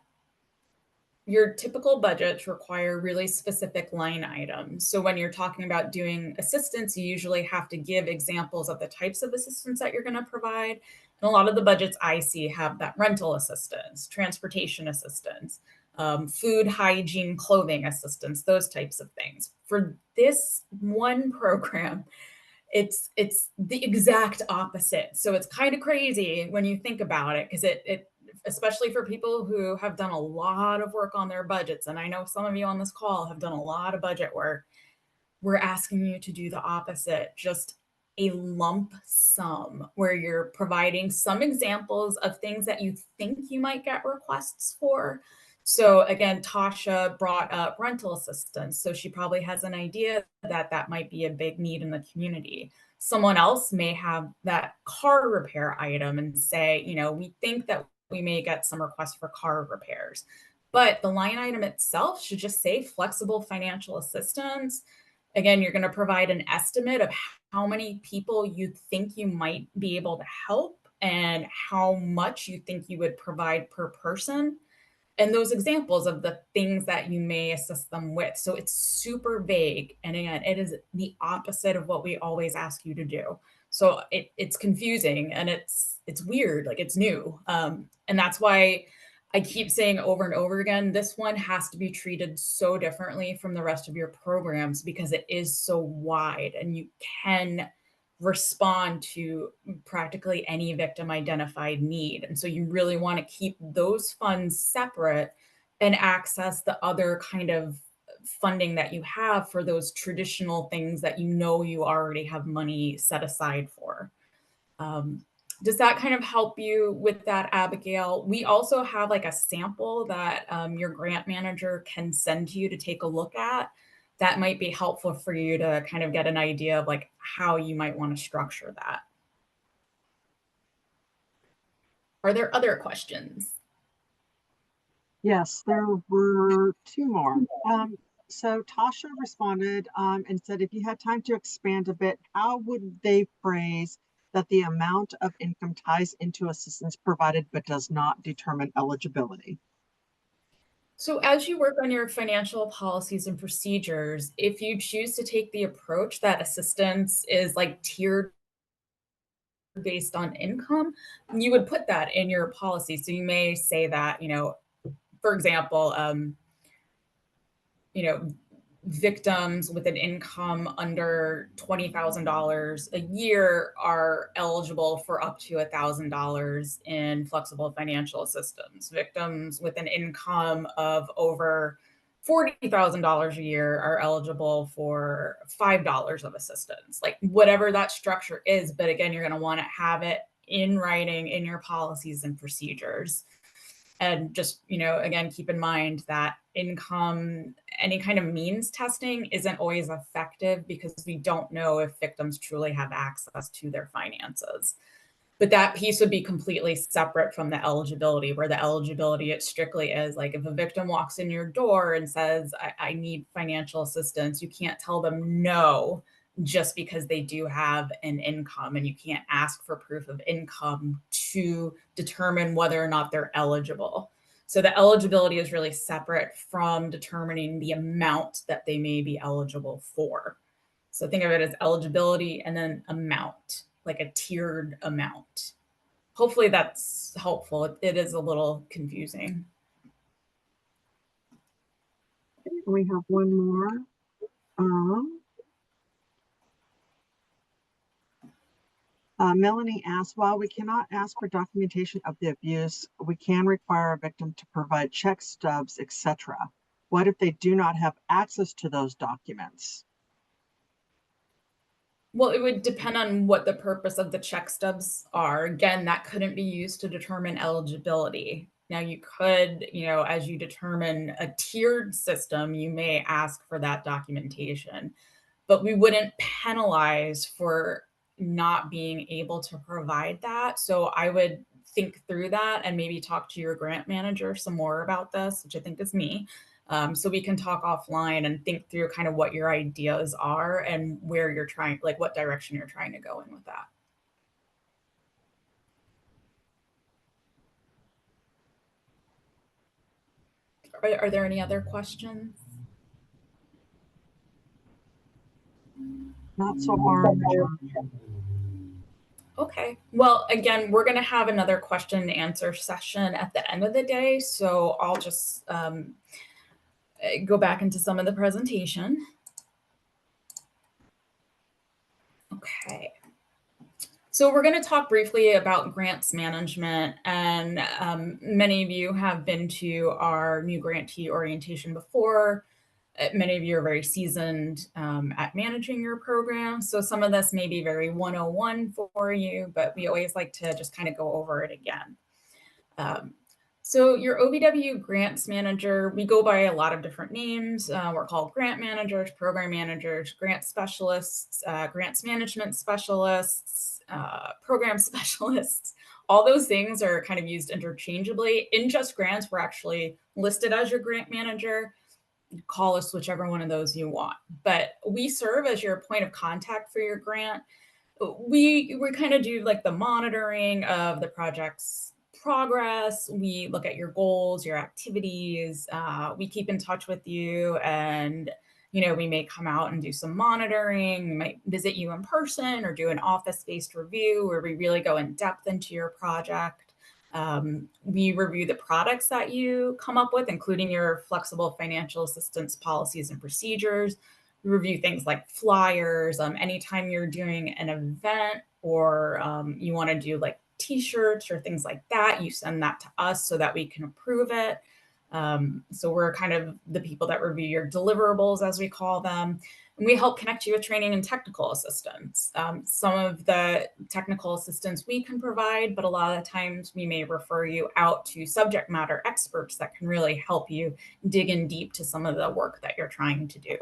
your typical budgets require really specific line items. So when you're talking about doing assistance, you usually have to give examples of the types of assistance that you're going to provide. And a lot of the budgets I see have that rental assistance, transportation assistance, food, hygiene, clothing assistance, those types of things. For this one program, it's the exact opposite. So it's kind of crazy when you think about it, because it especially for people who have done a lot of work on their budgets, and I know some of you on this call have done a lot of budget work, we're asking you to do the opposite, just a lump sum where you're providing some examples of things that you think you might get requests for. So again, Tasha brought up rental assistance. So she probably has an idea that that might be a big need in the community. Someone else may have that car repair item and say, you know, we think that we may get some requests for car repairs, but the line item itself should just say flexible financial assistance. Again, you're going to provide an estimate of how many people you think you might be able to help and how much you think you would provide per person, and those examples of the things that you may assist them with. So it's super vague. And again, it is the opposite of what we always ask you to do. So it's confusing and it's weird, like it's new. And that's why I keep saying over and over again, this one has to be treated so differently from the rest of your programs because it is so wide and you can respond to practically any victim identified need. And so you really want to keep those funds separate and access the other kind of funding that you have for those traditional things that you know you already have money set aside for. Does that kind of help you with that, Abigail? We also have like a sample that your grant manager can send to you to take a look at. That might be helpful for you to kind of get an idea of like how you might want to structure that. Are there other questions? Yes, there were two more. So Tasha responded and said, if you had time to expand a bit, how would they phrase that the amount of income ties into assistance provided but does not determine eligibility? So as you work on your financial policies and procedures, if you choose to take the approach that assistance is like tiered based on income, you would put that in your policy. So you may say that, you know, for example, you know, victims with an income under $20,000 a year are eligible for up to $1,000 in flexible financial assistance. Victims with an income of over $40,000 a year are eligible for $5 of assistance, like whatever that structure is. But again, you're going to want to have it in writing in your policies and procedures. And just, you know, again, keep in mind that income, any kind of means testing isn't always effective because we don't know if victims truly have access to their finances. But that piece would be completely separate from the eligibility, where the eligibility, it strictly is like if a victim walks in your door and says, I need financial assistance, you can't tell them no just because they do have an income, and you can't ask for proof of income to determine whether or not they're eligible. So the eligibility is really separate from determining the amount that they may be eligible for. So think of it as eligibility and then amount, like a tiered amount. Hopefully that's helpful. It is a little confusing. We have one more. Melanie asked, while we cannot ask for documentation of the abuse, we can require a victim to provide check stubs, etc. What if they do not have access to those documents? Well, it would depend on what the purpose of the check stubs are. Again, that couldn't be used to determine eligibility. Now you could, you know, as you determine a tiered system, you may ask for that documentation, but we wouldn't penalize for not being able to provide that. So I would think through that and maybe talk to your grant manager some more about this, which I think is me, So we can talk offline and think through kind of what your ideas are and where you're trying, like what direction you're trying to go in with that. Are there any other questions? Not so far. Okay. Well, again, we're going to have another question and answer session at the end of the day. So I'll just go back into some of the presentation. Okay. So we're going to talk briefly about grants management, and many of you have been to our new grantee orientation before. Many of you are very seasoned at managing your program. So some of this may be very 101 for you, but we always like to just kind of go over it again. So your OVW grants manager, we go by a lot of different names. We're called grant managers, program managers, grant specialists, grants management specialists, program specialists. All those things are kind of used interchangeably. In Just Grants, we're actually listed as your grant manager. Call us whichever one of those you want. But we serve as your point of contact for your grant. We kind of do like the monitoring of the project's progress. We look at your goals, your activities. We keep in touch with you, and we may come out and do some monitoring. We might visit you in person or do an office-based review where we really go in depth into your project. We review the products that you come up with, including your flexible financial assistance policies and procedures. We review things like flyers. Anytime you're doing an event or you want to do like t-shirts or things like that, you send that to us so that we can approve it. So we're kind of the people that review your deliverables, as we call them. And we help connect you with training and technical assistance. Some of the technical assistance we can provide, but a lot of times we may refer you out to subject matter experts that can really help you dig in deep to some of the work that you're trying to do.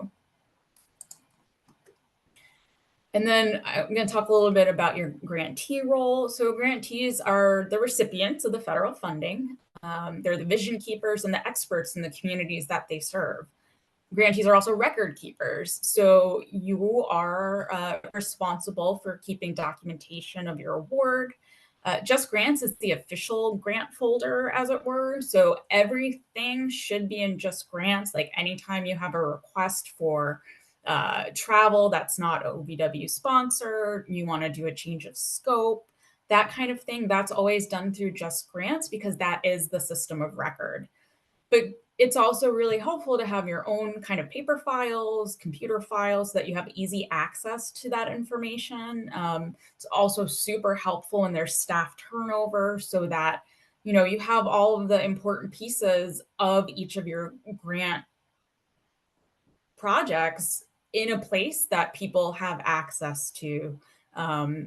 And then I'm going to talk a little bit about your grantee role. So grantees are the recipients of the federal funding. They're the vision keepers and the experts in the communities that they serve. Grantees are also record keepers. So you are responsible for keeping documentation of your award. Just Grants is the official grant folder, as it were. So everything should be in Just Grants. Like anytime you have a request for travel that's not OVW sponsored, you want to do a change of scope, that kind of thing, that's always done through Just Grants because that is the system of record. But it's also really helpful to have your own kind of paper files, computer files, so that you have easy access to that information. It's also super helpful when there's staff turnover so that you have all of the important pieces of each of your grant projects in a place that people have access to.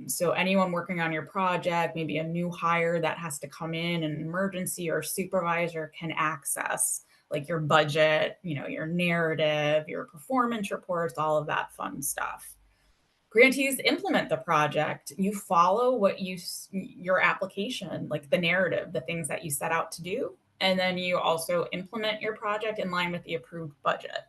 So anyone working on your project, maybe a new hire that has to come in, an emergency or supervisor can access like your budget, your narrative, your performance reports, all of that fun stuff. Grantees implement the project. You follow what your application, like the narrative, the things that you set out to do. And then you also implement your project in line with the approved budget.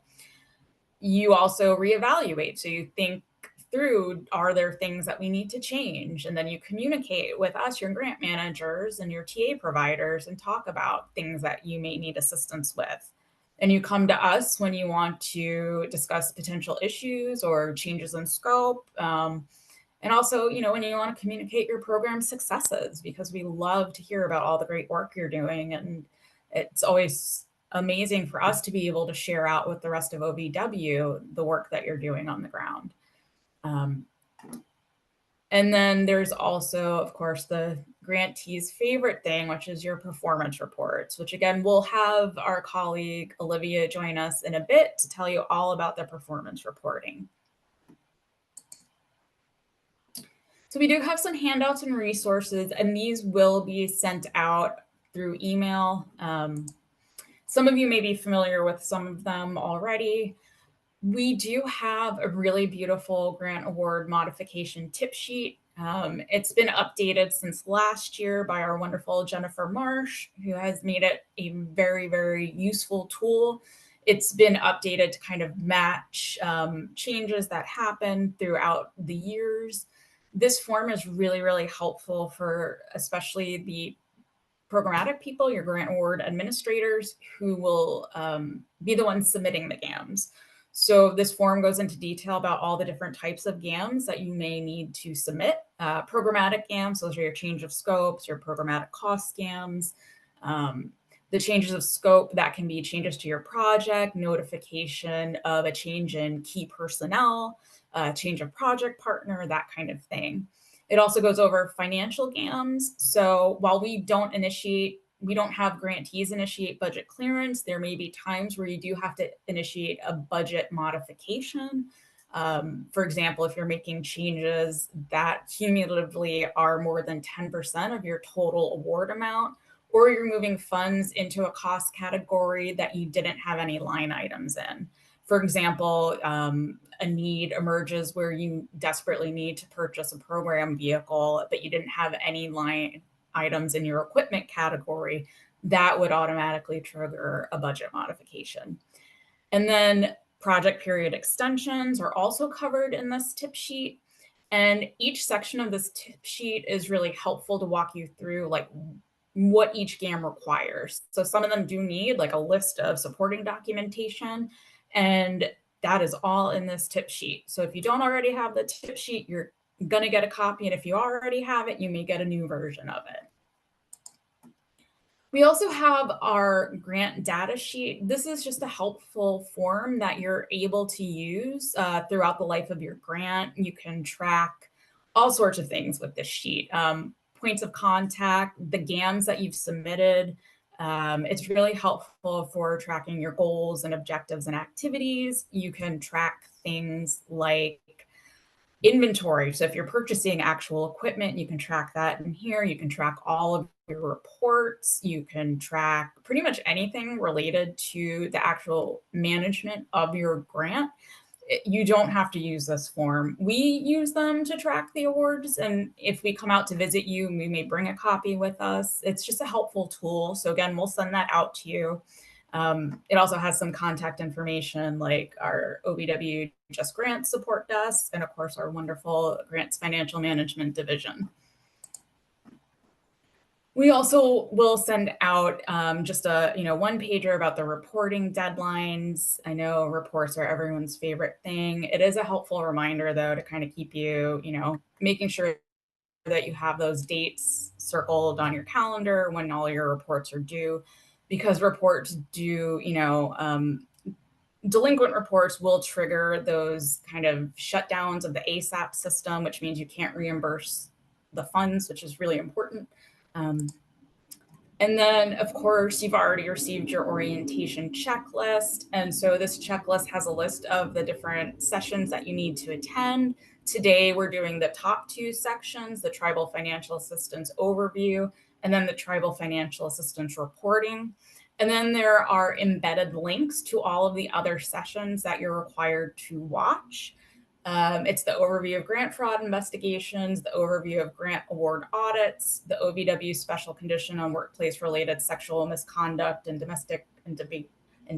You also reevaluate. So you think through, are there things that we need to change? And then you communicate with us, your grant managers and your TA providers, and talk about things that you may need assistance with. And you come to us when you want to discuss potential issues or changes in scope. And also, when you want to communicate your program successes, because we love to hear about all the great work you're doing. And it's always amazing for us to be able to share out with the rest of OVW the work that you're doing on the ground. And then there's also, of course, the grantee's favorite thing, which is your performance reports, which again, we'll have our colleague Olivia join us in a bit to tell you all about the performance reporting. So we do have some handouts and resources, and these will be sent out through email. Some of you may be familiar with some of them already. We do have a really beautiful grant award modification tip sheet. It's been updated since last year by our wonderful Jennifer Marsh, who has made it a very, very useful tool. It's been updated to kind of match changes that happen throughout the years. This form is really, really helpful for especially the programmatic people, your grant award administrators, who will be the ones submitting the GAMs. So this form goes into detail about all the different types of GAMs that you may need to submit. Programmatic GAMs, those are your change of scopes, your programmatic cost GAMs. The changes of scope, that can be changes to your project, notification of a change in key personnel, change of project partner, that kind of thing. It also goes over financial GAMs. So while we don't have grantees initiate budget clearance, there may be times where you do have to initiate a budget modification. For example, if you're making changes that cumulatively are more than 10% of your total award amount, or you're moving funds into a cost category that you didn't have any line items in. For example, a need emerges where you desperately need to purchase a program vehicle, but you didn't have any line items in your equipment category, that would automatically trigger a budget modification. And then project period extensions are also covered in this tip sheet. And each section of this tip sheet is really helpful to walk you through like what each GAM requires. So some of them do need like a list of supporting documentation, and that is all in this tip sheet. So if you don't already have the tip sheet, you're going to get a copy. And if you already have it, you may get a new version of it. We also have our grant data sheet. This is just a helpful form that you're able to use throughout the life of your grant. You can track all sorts of things with this sheet. Points of contact, the GAMs that you've submitted. It's really helpful for tracking your goals and objectives and activities. You can track things like inventory. So if you're purchasing actual equipment, you can track that in here. You can track all of your reports. You can track pretty much anything related to the actual management of your grant. You don't have to use this form. We use them to track the awards. And if we come out to visit you, we may bring a copy with us. It's just a helpful tool. So again, we'll send that out to you. It also has some contact information like our OVW Just Grants support desk, and of course our wonderful Grants Financial Management division. We also will send out just a one pager about the reporting deadlines. I know reports are everyone's favorite thing. It is a helpful reminder though to kind of keep you, making sure that you have those dates circled on your calendar when all your reports are due, because reports do, delinquent reports will trigger those kind of shutdowns of the ASAP system, which means you can't reimburse the funds, which is really important. And then, of course, you've already received your orientation checklist. And so this checklist has a list of the different sessions that you need to attend. Today, we're doing the top two sections, the Tribal Financial Assistance Overview, and then the Tribal Financial Assistance Reporting. And then there are embedded links to all of the other sessions that you're required to watch. It's the overview of grant fraud investigations, the overview of grant award audits, the OVW special condition on workplace-related sexual misconduct and domestic and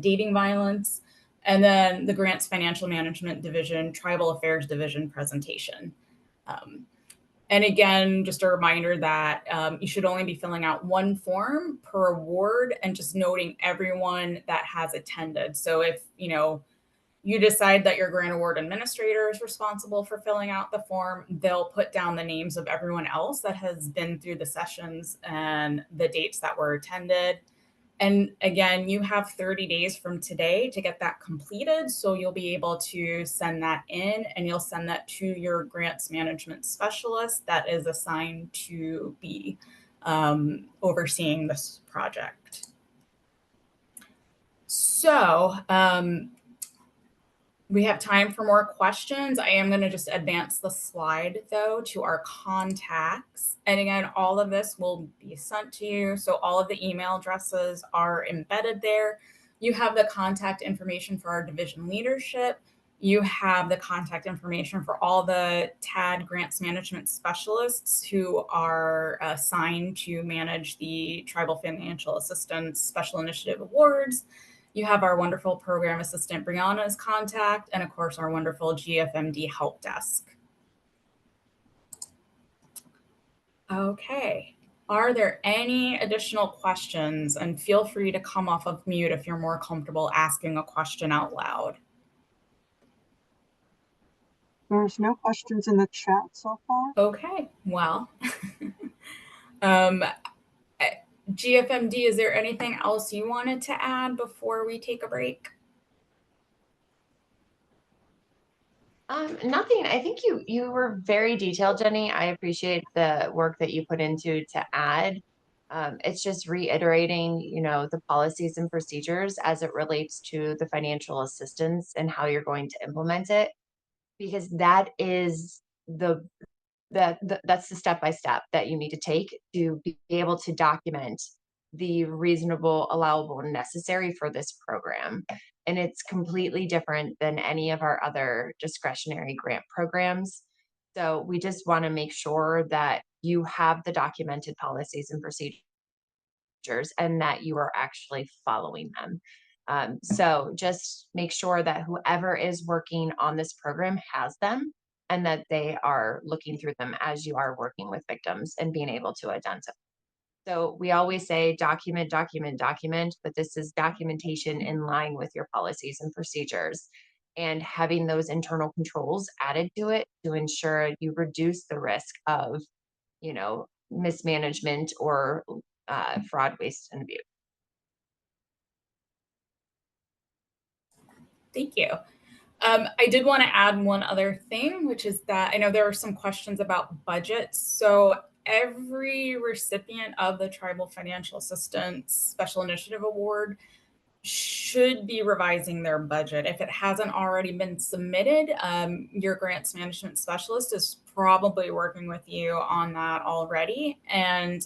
dating violence, and then the Grants Financial Management Division, Tribal Affairs Division presentation. And again, just a reminder that you should only be filling out one form per award and just noting everyone that has attended. So if, you decide that your grant award administrator is responsible for filling out the form, they'll put down the names of everyone else that has been through the sessions and the dates that were attended. And again, you have 30 days from today to get that completed. So you'll be able to send that in and you'll send that to your grants management specialist that is assigned to be overseeing this project. So, we have time for more questions. I am going to just advance the slide, though, to our contacts. And again, all of this will be sent to you. So all of the email addresses are embedded there. You have the contact information for our division leadership. You have the contact information for all the TAD grants management specialists who are assigned to manage the Tribal Financial Assistance Special Initiative Awards. You have our wonderful program assistant Brianna's contact, and of course our wonderful GFMD help desk. Okay. Are there any additional questions? And feel free to come off of mute if you're more comfortable asking a question out loud. There's no questions in the chat so far. Okay, well, GFMD, is there anything else you wanted to add before we take a break? Nothing. I think you were very detailed, Jenny. I appreciate the work that you put into to add. It's just reiterating, the policies and procedures as it relates to the financial assistance and how you're going to implement it, because that is that's the step by step that you need to take to be able to document the reasonable, allowable, and necessary for this program. And it's completely different than any of our other discretionary grant programs. So we just want to make sure that you have the documented policies and procedures and that you are actually following them. So just make sure that whoever is working on this program has them and that they are looking through them as you are working with victims and being able to identify. So we always say document, document, document, but this is documentation in line with your policies and procedures, and having those internal controls added to it to ensure you reduce the risk of, mismanagement or fraud, waste, and abuse. Thank you. I did want to add one other thing, which is that I know there were some questions about budgets. So every recipient of the Tribal Financial Assistance Special Initiative Award should be revising their budget. If it hasn't already been submitted, your grants management specialist is probably working with you on that already. And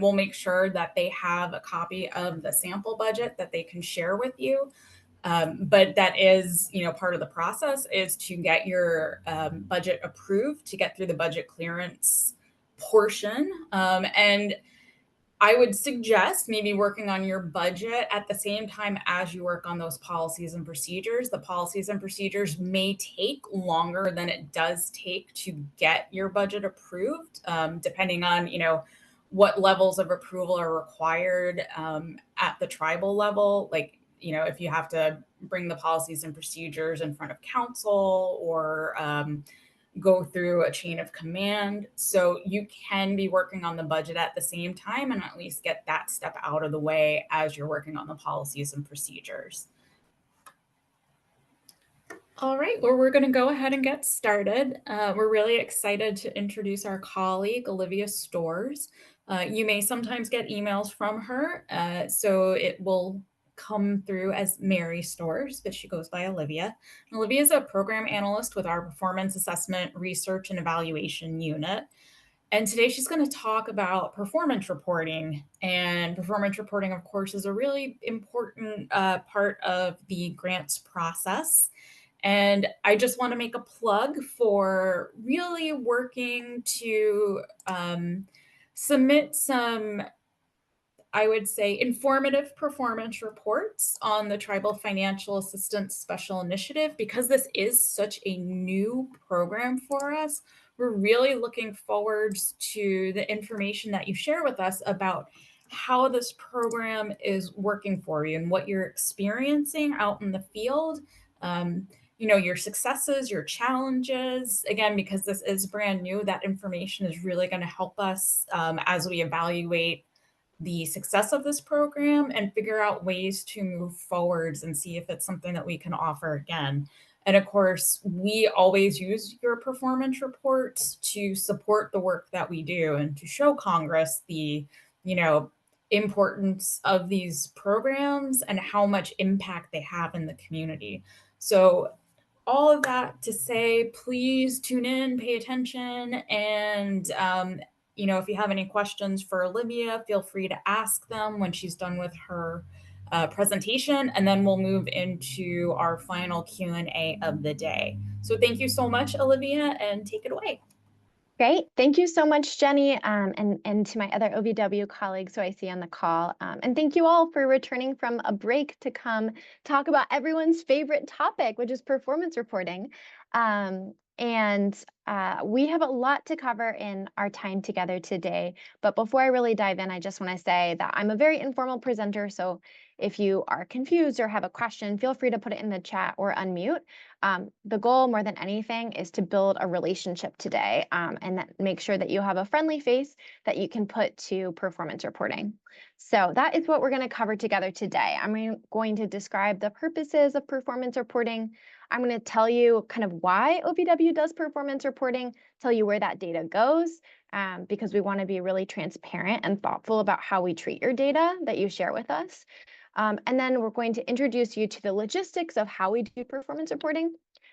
we'll make sure that they have a copy of the sample budget that they can share with you. But that is, part of the process is to get your budget approved, to get through the budget clearance portion. And I would suggest maybe working on your budget at the same time as you work on those policies and procedures. The policies and procedures may take longer than it does take to get your budget approved, depending on, what levels of approval are required at the tribal level. Like, if you have to bring the policies and procedures in front of council or go through a chain of command. So you can be working on the budget at the same time and at least get that step out of the way as you're working on the policies and procedures. All right, well, we're going to go ahead and get started. We're really excited to introduce our colleague, Olivia Storrs. You may sometimes get emails from her, so it will come through as Mary Storrs, but she goes by Olivia. And Olivia is a program analyst with our Performance Assessment Research and Evaluation Unit. And today she's going to talk about performance reporting. And performance reporting, of course, is a really important part of the grants process. And I just want to make a plug for really working to submit some, I would say, informative performance reports on the Tribal Financial Assistance Special Initiative. Because this is such a new program for us, we're really looking forward to the information that you share with us about how this program is working for you and what you're experiencing out in the field. Your successes, your challenges. Again, because this is brand new, that information is really going to help us as we evaluate the success of this program and figure out ways to move forwards and see if it's something that we can offer again. And of course, we always use your performance reports to support the work that we do and to show Congress the, importance of these programs and how much impact they have in the community. So all of that to say, please tune in, pay attention, and if you have any questions for Olivia, feel free to ask them when she's done with her presentation, and then we'll move into our final Q&A of the day. So thank you so much, Olivia, and take it away. Great. Thank you so much, Jenny, and to my other OVW colleagues who I see on the call. And thank you all for returning from a break to come talk about everyone's favorite topic, which is performance reporting. We have a lot to cover in our time together today. But before I really dive in, I just want to say that I'm a very informal presenter. So if you are confused or have a question, feel free to put it in the chat or unmute. The goal more than anything is to build a relationship today and make sure that you have a friendly face that you can put to performance reporting. So that is what we're going to cover together today. I'm going to describe the purposes of performance reporting. I'm going to tell you kind of why OVW does performance reporting, tell you where that data goes, because we want to be really transparent and thoughtful about how we treat your data that you share with us. And then we're going to introduce you to the logistics of how we do performance reporting.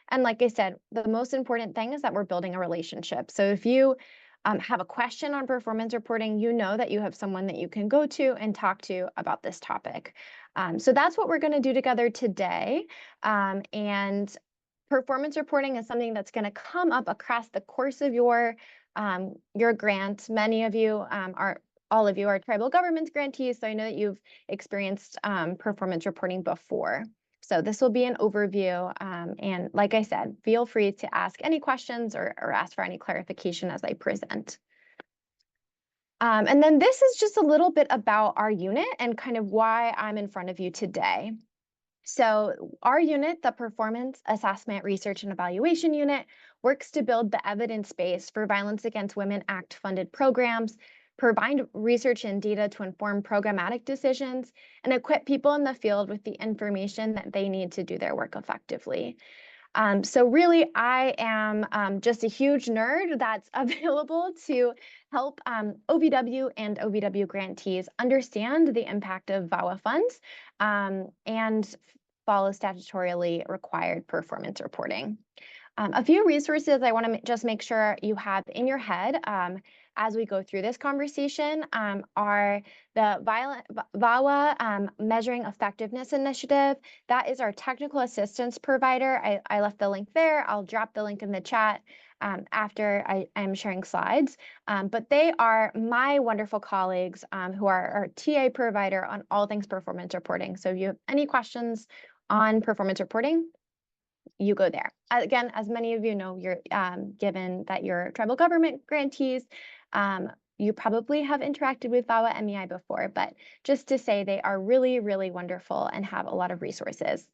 And like I said, the most important thing is that we're building a relationship. So if you have a question on performance reporting, you know that you have someone that you can go to and talk to about this topic. So that's what we're going to do together today. And performance reporting is something that's going to come up across the course of your grant. Many of you all of you are tribal government grantees, so I know that you've experienced performance reporting before. So this will be an overview, and like I said, feel free to ask any questions or ask for any clarification as I present. And then this is just a little bit about our unit and kind of why I'm in front of you today. So our unit, the Performance Assessment Research and Evaluation Unit, works to build the evidence base for Violence Against Women Act funded programs, provide research and data to inform programmatic decisions, and equip people in the field with the information that they need to do their work effectively. So really, I am just a huge nerd that's available to help OVW and OVW grantees understand the impact of VAWA funds and follow statutorily required performance reporting. A few resources I want to just make sure you have in your head as we go through this conversation are the VAWA Measuring Effectiveness Initiative. That is our technical assistance provider. I left the link there. I'll drop the link in the chat after I'm sharing slides. But they are my wonderful colleagues who are our TA provider on all things performance reporting. So if you have any questions on performance reporting, you go there. Again, as many of you know, you're given that you're tribal government grantees, you probably have interacted with VAWA MEI before, but just to say they are really, really wonderful and have a lot of resources.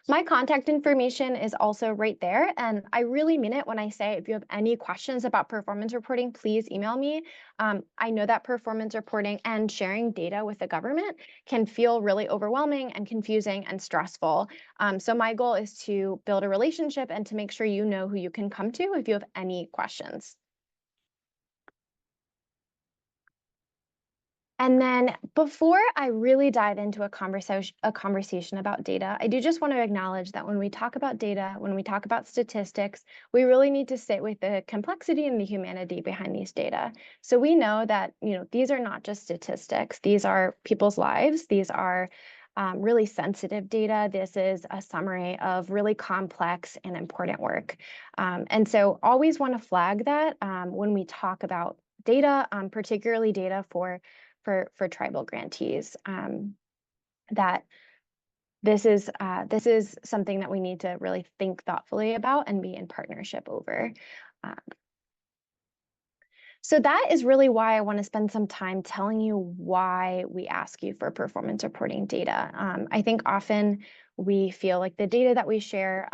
My contact information is also right there, and I really mean it when I say if you have any questions about performance reporting, please email me. I know that performance reporting and sharing data with the government can feel really overwhelming and confusing and stressful. So my goal is to build a relationship and to make sure you know who you can come to if you have any questions. And then before I really dive into a conversation about data, I do just want to acknowledge that when we talk about data, when we talk about statistics, we really need to sit with the complexity and the humanity behind these data. So we know that, these are not just statistics. These are people's lives. These are really sensitive data. This is a summary of really complex and important work. And so always want to flag that when we talk about data, particularly data for tribal grantees, that this is something that we need to really think thoughtfully about and be in partnership over. So that is really why I want to spend some time telling you why we ask you for performance reporting data. I think often we feel like the data that we share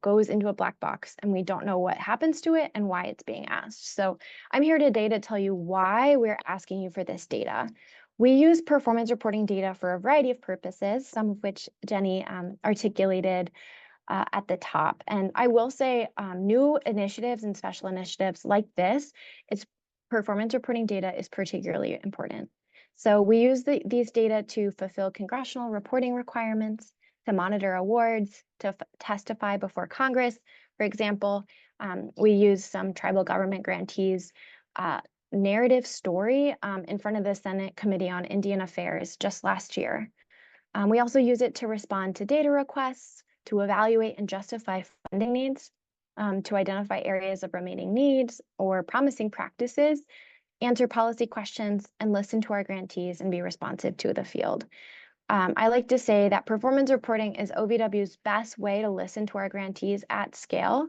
goes into a black box and we don't know what happens to it and why it's being asked. So I'm here today to tell you why we're asking you for this data. We use performance reporting data for a variety of purposes, some of which Jenny articulated at the top. And I will say new initiatives and special initiatives like this, performance reporting data is particularly important. So we use these data to fulfill congressional reporting requirements, to monitor awards, to testify before Congress. For example, we use some tribal government grantees narrative story in front of the Senate Committee on Indian Affairs just last year. We also use it to respond to data requests, to evaluate and justify funding needs. to identify areas of remaining needs or promising practices, answer policy questions, and listen to our grantees and be responsive to the field. I like to say that performance reporting is OVW's best way to listen to our grantees at scale.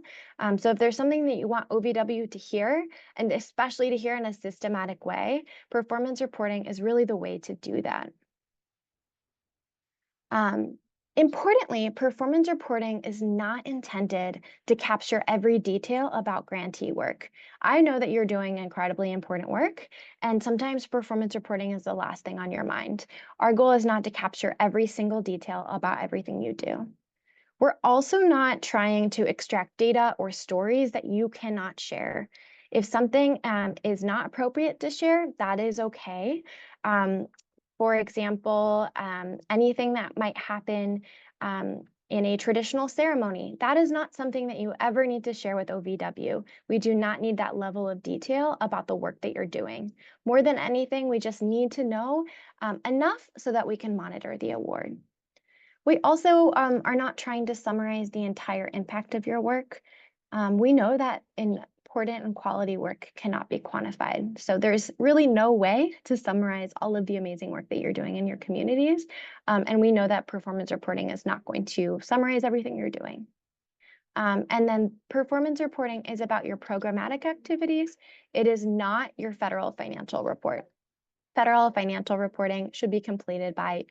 So if there's something that you want OVW to hear, and especially to hear in a systematic way, performance reporting is really the way to do that. Importantly, performance reporting is not intended to capture every detail about grantee work. I know that you're doing incredibly important work, and sometimes performance reporting is the last thing on your mind. Our goal is not to capture every single detail about everything you do. We're also not trying to extract data or stories that you cannot share. If something is not appropriate to share, that is okay. For example, anything that might happen in a traditional ceremony, that is not something that you ever need to share with OVW. We do not need that level of detail about the work that you're doing. More than anything, we just need to know enough so that we can monitor the award. We also are not trying to summarize the entire impact of your work. We know that important and quality work cannot be quantified. So there's really no way to summarize all of the amazing work that you're doing in your communities. And we know that performance reporting is not going to summarize everything you're doing. And then performance reporting is about your programmatic activities. It is not your federal financial report. Federal financial reporting should be completed by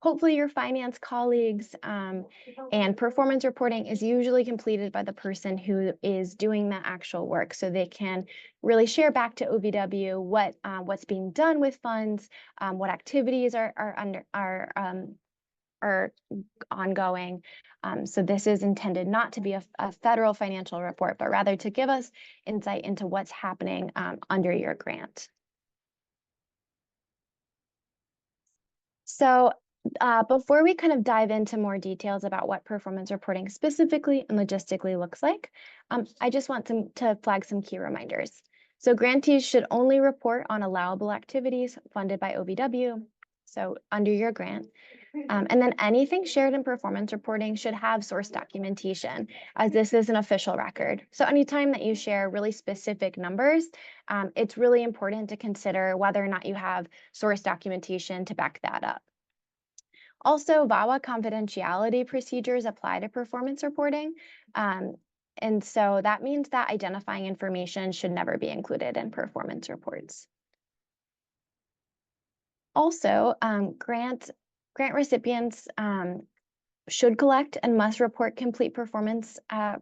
hopefully your finance colleagues, and performance reporting is usually completed by the person who is doing the actual work, so they can really share back to OVW what's being done with funds, what activities are ongoing. So this is intended not to be a federal financial report, but rather to give us insight into what's happening under your grant. So before we kind of dive into more details about what performance reporting specifically and logistically looks like, I just want to flag some key reminders. So grantees should only report on allowable activities funded by OVW, so under your grant. And then anything shared in performance reporting should have source documentation, as this is an official record. So anytime that you share really specific numbers, it's really important to consider whether or not you have source documentation to back that up. Also, VAWA confidentiality procedures apply to performance reporting. And so that means that identifying information should never be included in performance reports. Also, grant recipients should collect and must report complete performance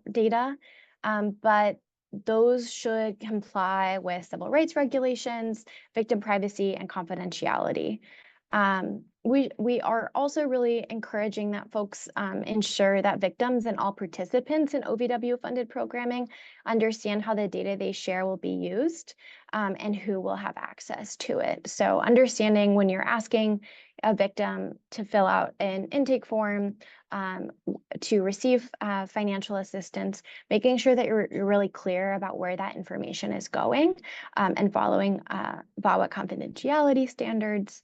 data, but those should comply with civil rights regulations, victim privacy, and confidentiality. We are also really encouraging that folks ensure that victims and all participants in OVW-funded programming understand how the data they share will be used and who will have access to it. So understanding when you're asking a victim to fill out an intake form to receive financial assistance, making sure that you're really clear about where that information is going and following VAWA confidentiality standards.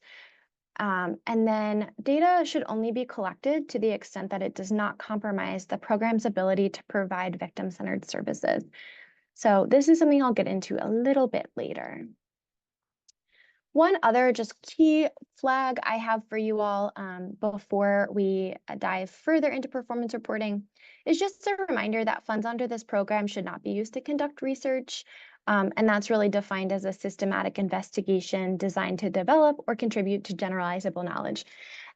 And then data should only be collected to the extent that it does not compromise the program's ability to provide victim-centered services. So this is something I'll get into a little bit later. One other just key flag I have for you all before we dive further into performance reporting is just a reminder that funds under this program should not be used to conduct research. And that's really defined as a systematic investigation designed to develop or contribute to generalizable knowledge.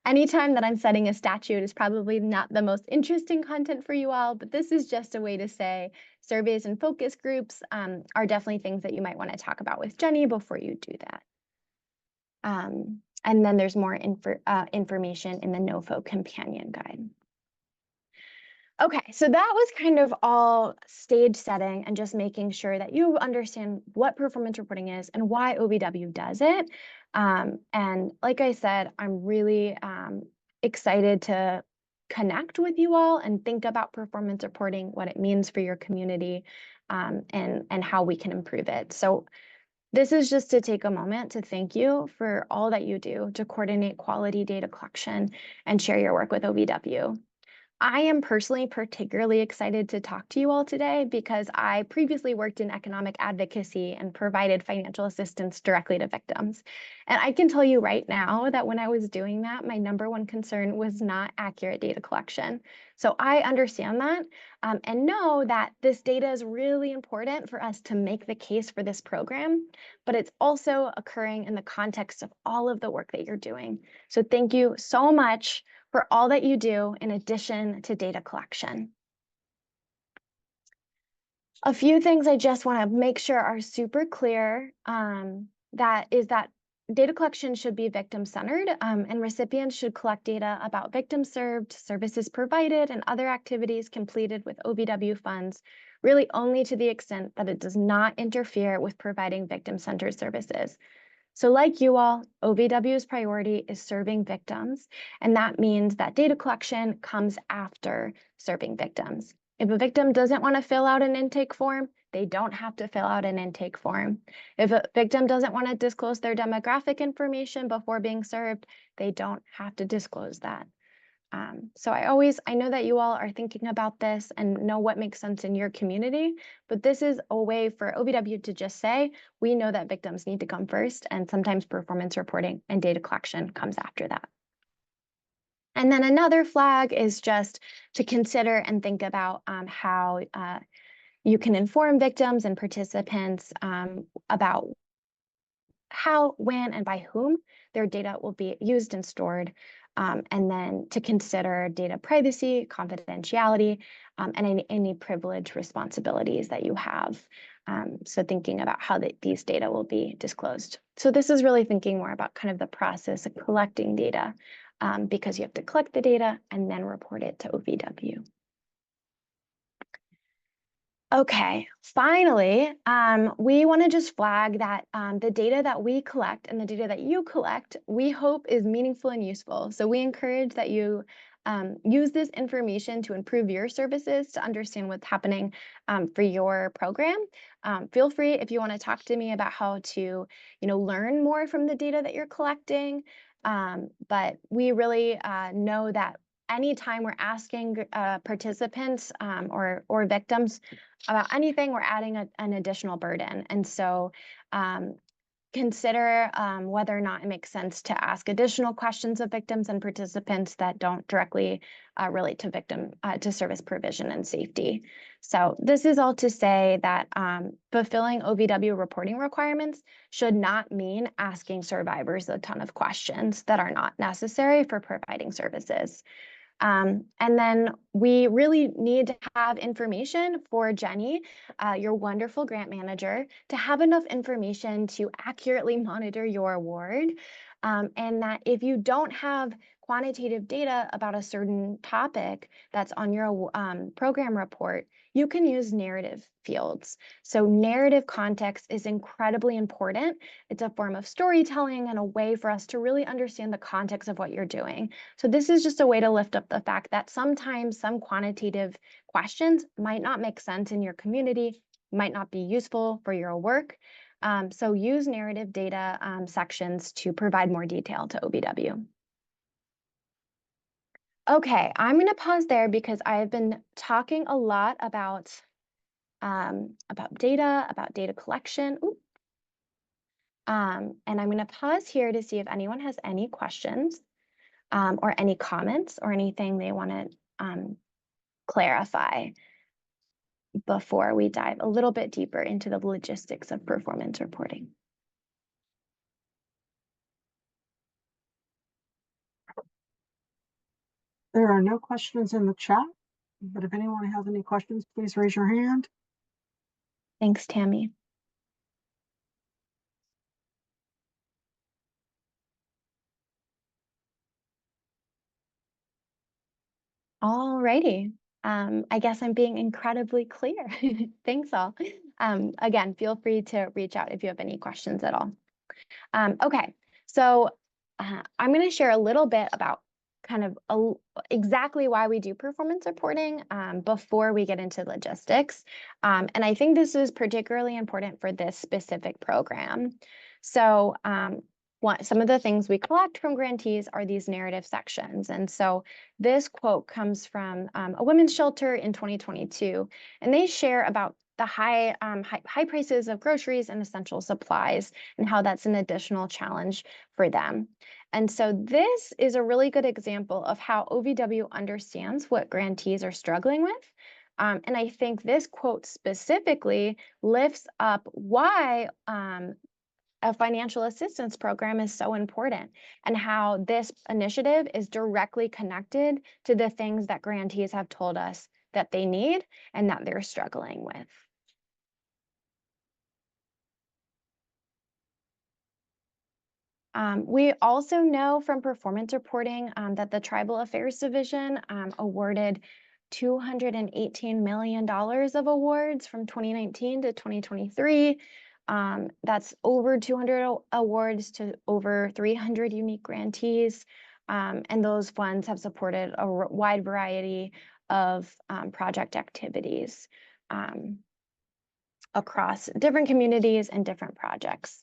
Anytime that I'm setting a statute is probably not the most interesting content for you all, but this is just a way to say surveys and focus groups are definitely things that you might want to talk about with Jenny before you do that. And then there's more information in the NOFO companion guide. Okay, so that was kind of all stage setting and just making sure that you understand what performance reporting is and why OVW does it. And like I said, I'm really excited to connect with you all and think about performance reporting, what it means for your community, and how we can improve it. So this is just to take a moment to thank you for all that you do to coordinate quality data collection and share your work with OVW. I am personally particularly excited to talk to you all today because I previously worked in economic advocacy and provided financial assistance directly to victims. And I can tell you right now that when I was doing that, my number one concern was not accurate data collection. So I understand that and know that this data is really important for us to make the case for this program, but it's also occurring in the context of all of the work that you're doing. So thank you so much for all that you do in addition to data collection. A few things I just want to make sure are super clear. That data collection should be victim-centered, and recipients should collect data about victims served, services provided, and other activities completed with OVW funds, really only to the extent that it does not interfere with providing victim-centered services. So like you all, OVW's priority is serving victims, and that means that data collection comes after serving victims. If a victim doesn't want to fill out an intake form, they don't have to fill out an intake form. If a victim doesn't want to disclose their demographic information before being served, they don't have to disclose that. So I know that you all are thinking about this and know what makes sense in your community, but this is a way for OVW to just say, we know that victims need to come first, and sometimes performance reporting and data collection comes after that. And then another flag is just to consider and think about how you can inform victims and participants about how, when, and by whom their data will be used and stored, and then to consider data privacy, confidentiality, and any privilege responsibilities that you have. So thinking about how these data will be disclosed. So this is really thinking more about kind of the process of collecting data, because you have to collect the data and then report it to OVW. Okay, finally, we want to just flag that the data that we collect and the data that you collect, we hope is meaningful and useful. So we encourage that you use this information to improve your services, to understand what's happening for your program. Feel free if you want to talk to me about how to, learn more from the data that you're collecting. But we really know that anytime we're asking participants or victims about anything, we're adding an additional burden. And so consider whether or not it makes sense to ask additional questions of victims and participants that don't directly relate to to service provision and safety. So this is all to say that fulfilling OVW reporting requirements should not mean asking survivors a ton of questions that are not necessary for providing services. And then we really need to have information for Jenny, your wonderful grant manager, to have enough information to accurately monitor your award. And that if you don't have quantitative data about a certain topic that's on your program report, you can use narrative fields. So narrative context is incredibly important. It's a form of storytelling and a way for us to really understand the context of what you're doing. So this is just a way to lift up the fact that sometimes some quantitative questions might not make sense in your community, might not be useful for your work. So use narrative data sections to provide more detail to OVW. Okay, I'm going to pause there because I have been talking a lot about data collection. And I'm going to pause here to see if anyone has any questions or any comments or anything they want to clarify before we dive a little bit deeper into the logistics of performance reporting. There are no questions in the chat, but if anyone has any questions, please raise your hand. Thanks, Tammy. All righty. I guess I'm being incredibly clear. Thanks all. Again, feel free to reach out if you have any questions at all. Okay, so I'm going to share a little bit about kind of exactly why we do performance reporting before we get into logistics. And I think this is particularly important for this specific program. So some of the things we collect from grantees are these narrative sections. And so this quote comes from a women's shelter in 2022, and they share about the high prices of groceries and essential supplies and how that's an additional challenge for them. And so this is a really good example of how OVW understands what grantees are struggling with. And I think this quote specifically lifts up why a financial assistance program is so important and how this initiative is directly connected to the things that grantees have told us that they need and that they're struggling with. We also know from performance reporting that the Tribal Affairs Division awarded $218 million of awards from 2019 to 2023. That's over 200 awards to over 300 unique grantees. And those funds have supported a wide variety of project activities across different communities and different projects.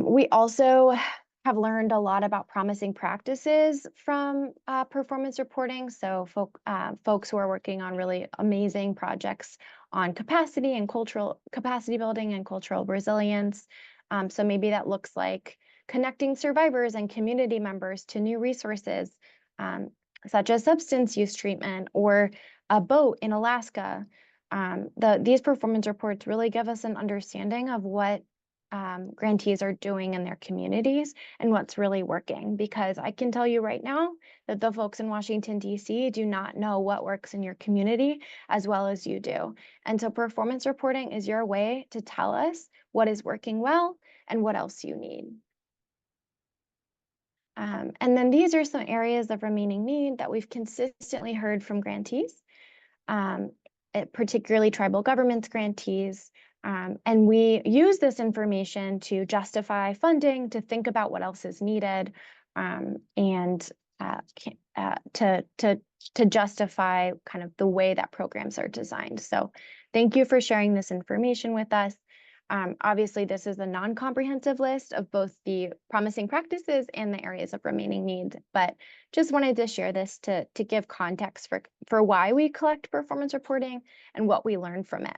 We also have learned a lot about promising practices from performance reporting. So folks who are working on really amazing projects on capacity and cultural capacity building and cultural resilience. So maybe that looks like connecting survivors and community members to new resources, such as substance use treatment or a boat in Alaska. These performance reports really give us an understanding of what grantees are doing in their communities and what's really working, because I can tell you right now that the folks in Washington, D.C. do not know what works in your community as well as you do. And so performance reporting is your way to tell us what is working well and what else you need. And then these are some areas of remaining need that we've consistently heard from grantees, particularly tribal governments grantees. And we use this information to justify funding, to think about what else is needed, and to justify kind of the way that programs are designed. So thank you for sharing this information with us. Obviously, this is a non-comprehensive list of both the promising practices and the areas of remaining need, but just wanted to share this to give context for why we collect performance reporting and what we learn from it.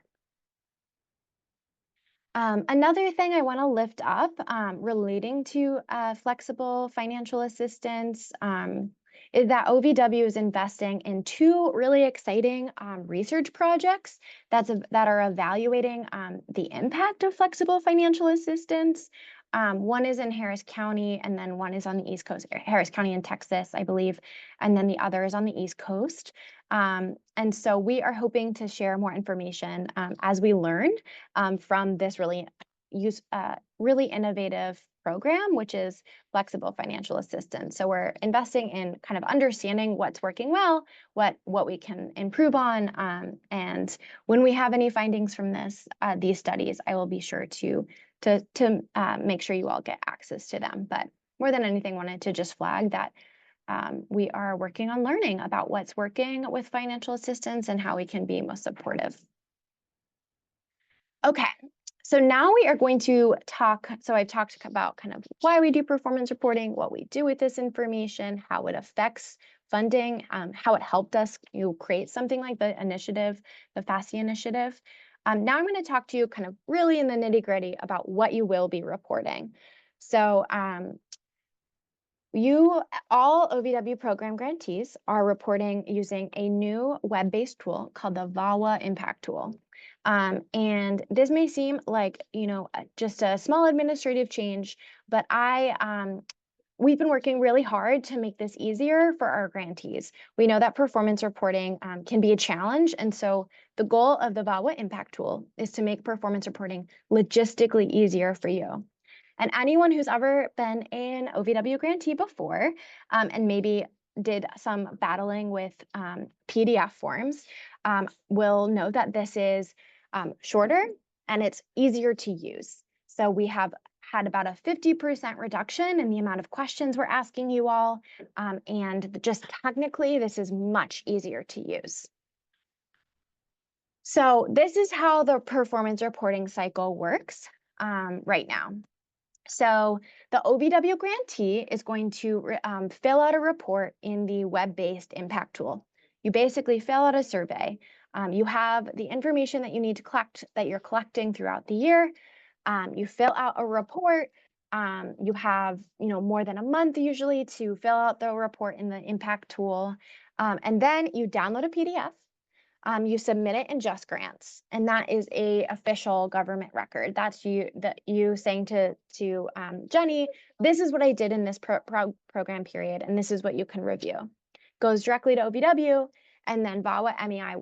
Another thing I want to lift up relating to flexible financial assistance is that OVW is investing in two really exciting research projects that are evaluating the impact of flexible financial assistance. One is in Harris County, and then one is on the East Coast, Harris County in Texas, I believe, and then the other is on the East Coast. And so we are hoping to share more information as we learned from this really innovative program, which is flexible financial assistance. So we're investing in kind of understanding what's working well, what we can improve on, and when we have any findings from these studies, I will be sure to make sure you all get access to them. But more than anything, wanted to just flag that we are working on learning about what's working with financial assistance and how we can be most supportive. Okay, so now we are going to talk. So I've talked about kind of why we do performance reporting, what we do with this information, how it affects funding, how it helped us create something like the initiative, the FASI initiative. Now I'm going to talk to you kind of really in the nitty-gritty about what you will be reporting. So all OVW program grantees are reporting using a new web-based tool called the VAWA Impact Tool. And this may seem like, just a small administrative change, but we've been working really hard to make this easier for our grantees. We know that performance reporting can be a challenge. And so the goal of the VAWA Impact Tool is to make performance reporting logistically easier for you. And anyone who's ever been an OVW grantee before and maybe did some battling with PDF forms will know that this is shorter and it's easier to use. So we have had about a 50% reduction in the amount of questions we're asking you all. And just technically, this is much easier to use. So this is how the performance reporting cycle works. right now. So the OVW grantee is going to fill out a report in the web-based impact tool. You basically fill out a survey. You have the information that you need to collect, that you're collecting throughout the year. You fill out a report. You have, more than a month usually to fill out the report in the impact tool. And then you download a PDF. You submit it in Just Grants, and that is a official government record. That's you saying to Jenny, this is what I did in this program period, and this is what you can review. Goes directly to OVW, and then VAWA MEI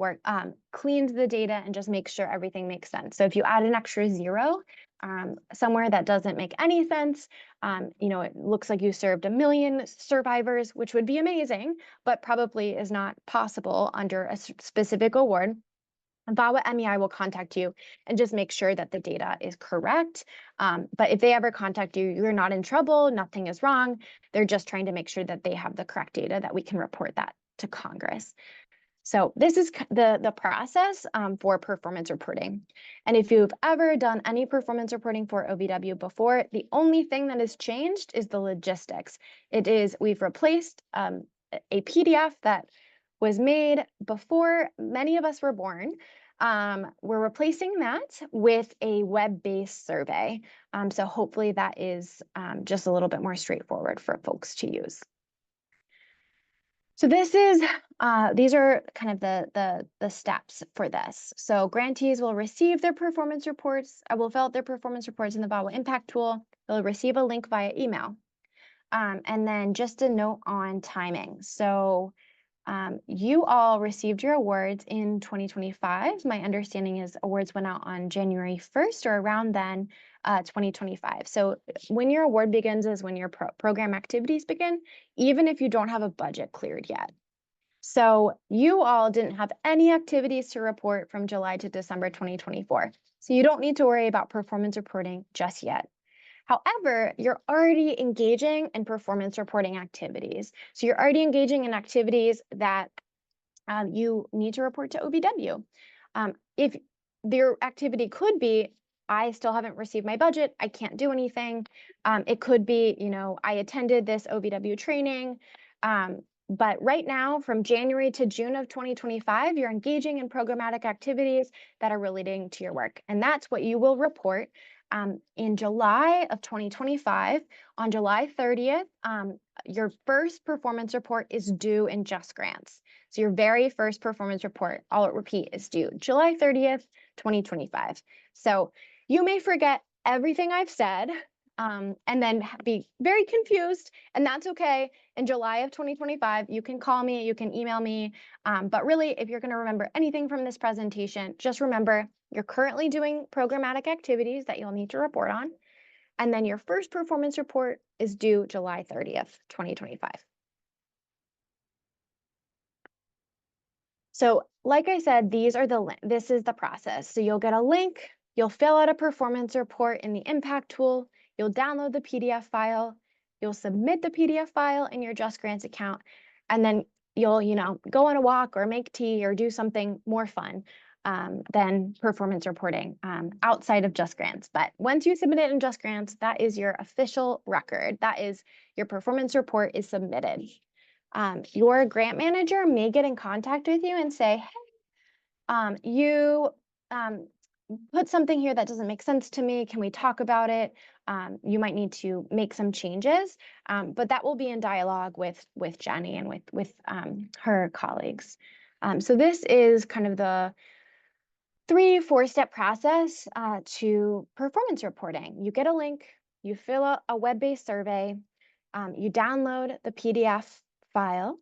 cleans the data and just makes sure everything makes sense. So if you add an extra zero somewhere that doesn't make any sense, it looks like you served 1 million survivors, which would be amazing, but probably is not possible under a specific award. VAWA MEI will contact you and just make sure that the data is correct. But if they ever contact you, you're not in trouble, nothing is wrong. They're just trying to make sure that they have the correct data, that we can report that to Congress. So this is the process for performance reporting. And if you've ever done any performance reporting for OVW before, the only thing that has changed is the logistics. We've replaced a PDF that was made before many of us were born. We're replacing that with a web-based survey. So hopefully that is just a little bit more straightforward for folks to use. So these are kind of the steps for this. So grantees will receive their performance reports, will fill out their performance reports in the VAWA Impact Tool. They'll receive a link via email. And then just a note on timing. So you all received your awards in 2025. My understanding is awards went out on January 1st or around then, 2025. So when your award begins is when your program activities begin, even if you don't have a budget cleared yet. So you all didn't have any activities to report from July to December 2024. So you don't need to worry about performance reporting just yet. However, you're already engaging in performance reporting activities. So you're already engaging in activities that you need to report to OVW. If their activity could be, I still haven't received my budget, I can't do anything. It could be, I attended this OVW training, but right now, from January to June of 2025, you're engaging in programmatic activities that are relating to your work. And that's what you will report in July of 2025. On July 30th, your first performance report is due in Just Grants. So your very first performance report, I'll repeat, is due July 30th, 2025. So you may forget everything I've said and then be very confused, and that's okay. In July of 2025, you can call me, you can email me, but really, if you're going to remember anything from this presentation, just remember you're currently doing programmatic activities that you'll need to report on, and then your first performance report is due July 30th, 2025. So like I said, this is the process. So you'll get a link, you'll fill out a performance report in the impact tool, you'll download the PDF file, you'll submit the PDF file in your Just Grants account, and then you'll, go on a walk or make tea or do something more fun than performance reporting outside of Just Grants. But once you submit it in Just Grants, that is your official record. That is your performance report is submitted. Your grant manager may get in contact with you and say, hey, you put something here that doesn't make sense to me. Can we talk about it? You might need to make some changes, but that will be in dialogue with Jenny and with her colleagues. So this is kind of the 3-4-step process to performance reporting. You get a link, you fill out a web-based survey, you download the PDF file,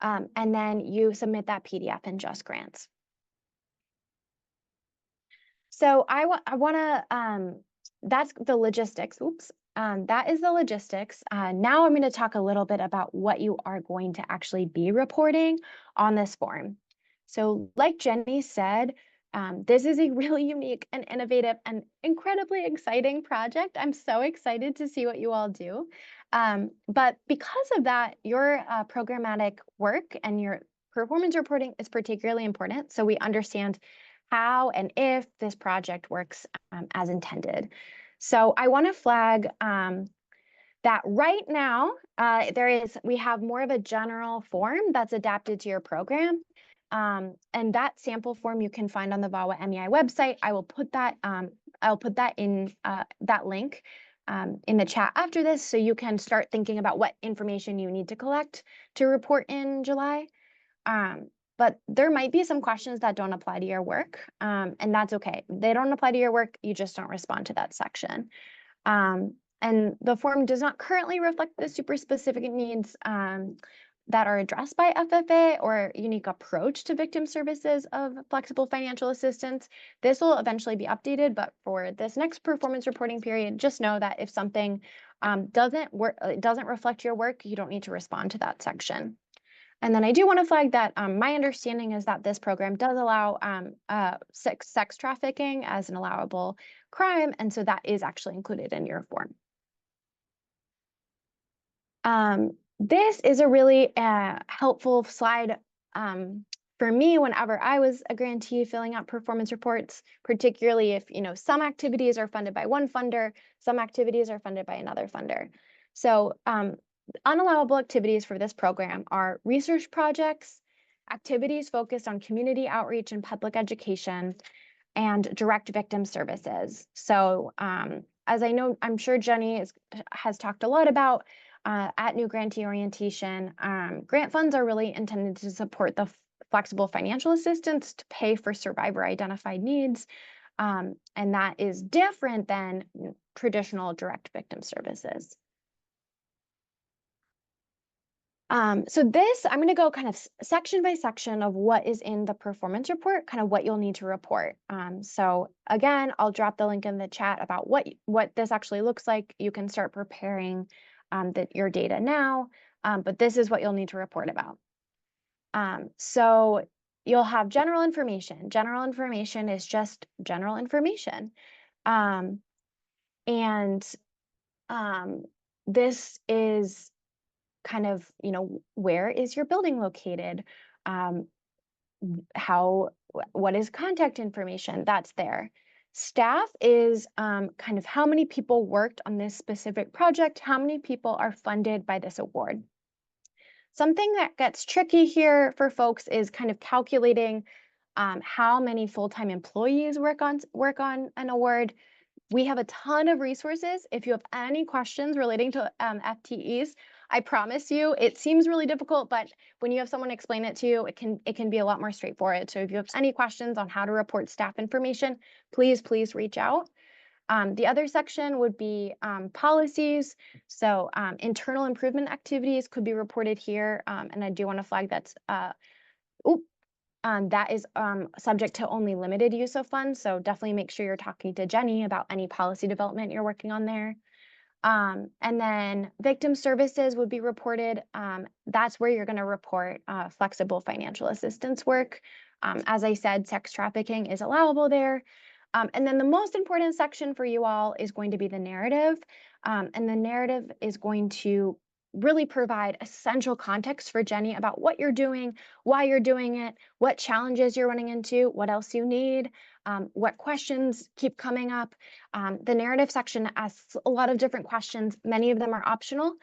and then you submit that PDF in Just Grants. So I want to, that's the logistics. Oops. That is the logistics. Now I'm going to talk a little bit about what you are going to actually be reporting on this form. So like Jenny said, this is a really unique and innovative and incredibly exciting project. I'm so excited to see what you all do. But because of that, your programmatic work and your performance reporting is particularly important. So we understand how and if this project works as intended. So I want to flag that right now we have more of a general form that's adapted to your program. And that sample form you can find on the VAWA MEI website. I will put that in that link in the chat after this, so you can start thinking about what information you need to collect to report in July. But there might be some questions that don't apply to your work, and that's okay. They don't apply to your work, you just don't respond to that section. And the form does not currently reflect the super specific needs that are addressed by FFA or unique approach to victim services of flexible financial assistance. This will eventually be updated, but for this next performance reporting period, just know that if something doesn't reflect your work, you don't need to respond to that section. And then I do want to flag that my understanding is that this program does allow sex trafficking as an allowable crime, and so that is actually included in your form. This is a really helpful slide for me whenever I was a grantee filling out performance reports, particularly if some activities are funded by one funder, some activities are funded by another funder. So unallowable activities for this program are research projects, activities focused on community outreach and public education, and direct victim services. So as I'm sure Jenny has talked a lot about at New Grantee Orientation, grant funds are really intended to support the flexible financial assistance to pay for survivor identified needs. And that is different than traditional direct victim services. So this, I'm going to go kind of section by section of what is in the performance report, kind of what you'll need to report. So again, I'll drop the link in the chat about what this actually looks like. You can start preparing your data now, but this is what you'll need to report about. So you'll have general information. General information is just general information. This is kind of, where is your building located? What is contact information? That's there. Staff is kind of how many people worked on this specific project, how many people are funded by this award. Something that gets tricky here for folks is kind of calculating how many full-time employees work on an award. We have a ton of resources. If you have any questions relating to FTEs, I promise you, it seems really difficult, but when you have someone explain it to you, it can be a lot more straightforward. So if you have any questions on how to report staff information, please reach out. The other section would be policies. So internal improvement activities could be reported here. And I do want to flag that is subject to only limited use of funds. So definitely make sure you're talking to Jenny about any policy development you're working on there. And then victim services would be reported. That's where you're going to report flexible financial assistance work. As I said, sex trafficking is allowable there. And then the most important section for you all is going to be the narrative. And the narrative is going to really provide essential context for Jenny about what you're doing, why you're doing it, what challenges you're running into, what else you need, what questions keep coming up. The narrative section asks a lot of different questions. Many of them are optional,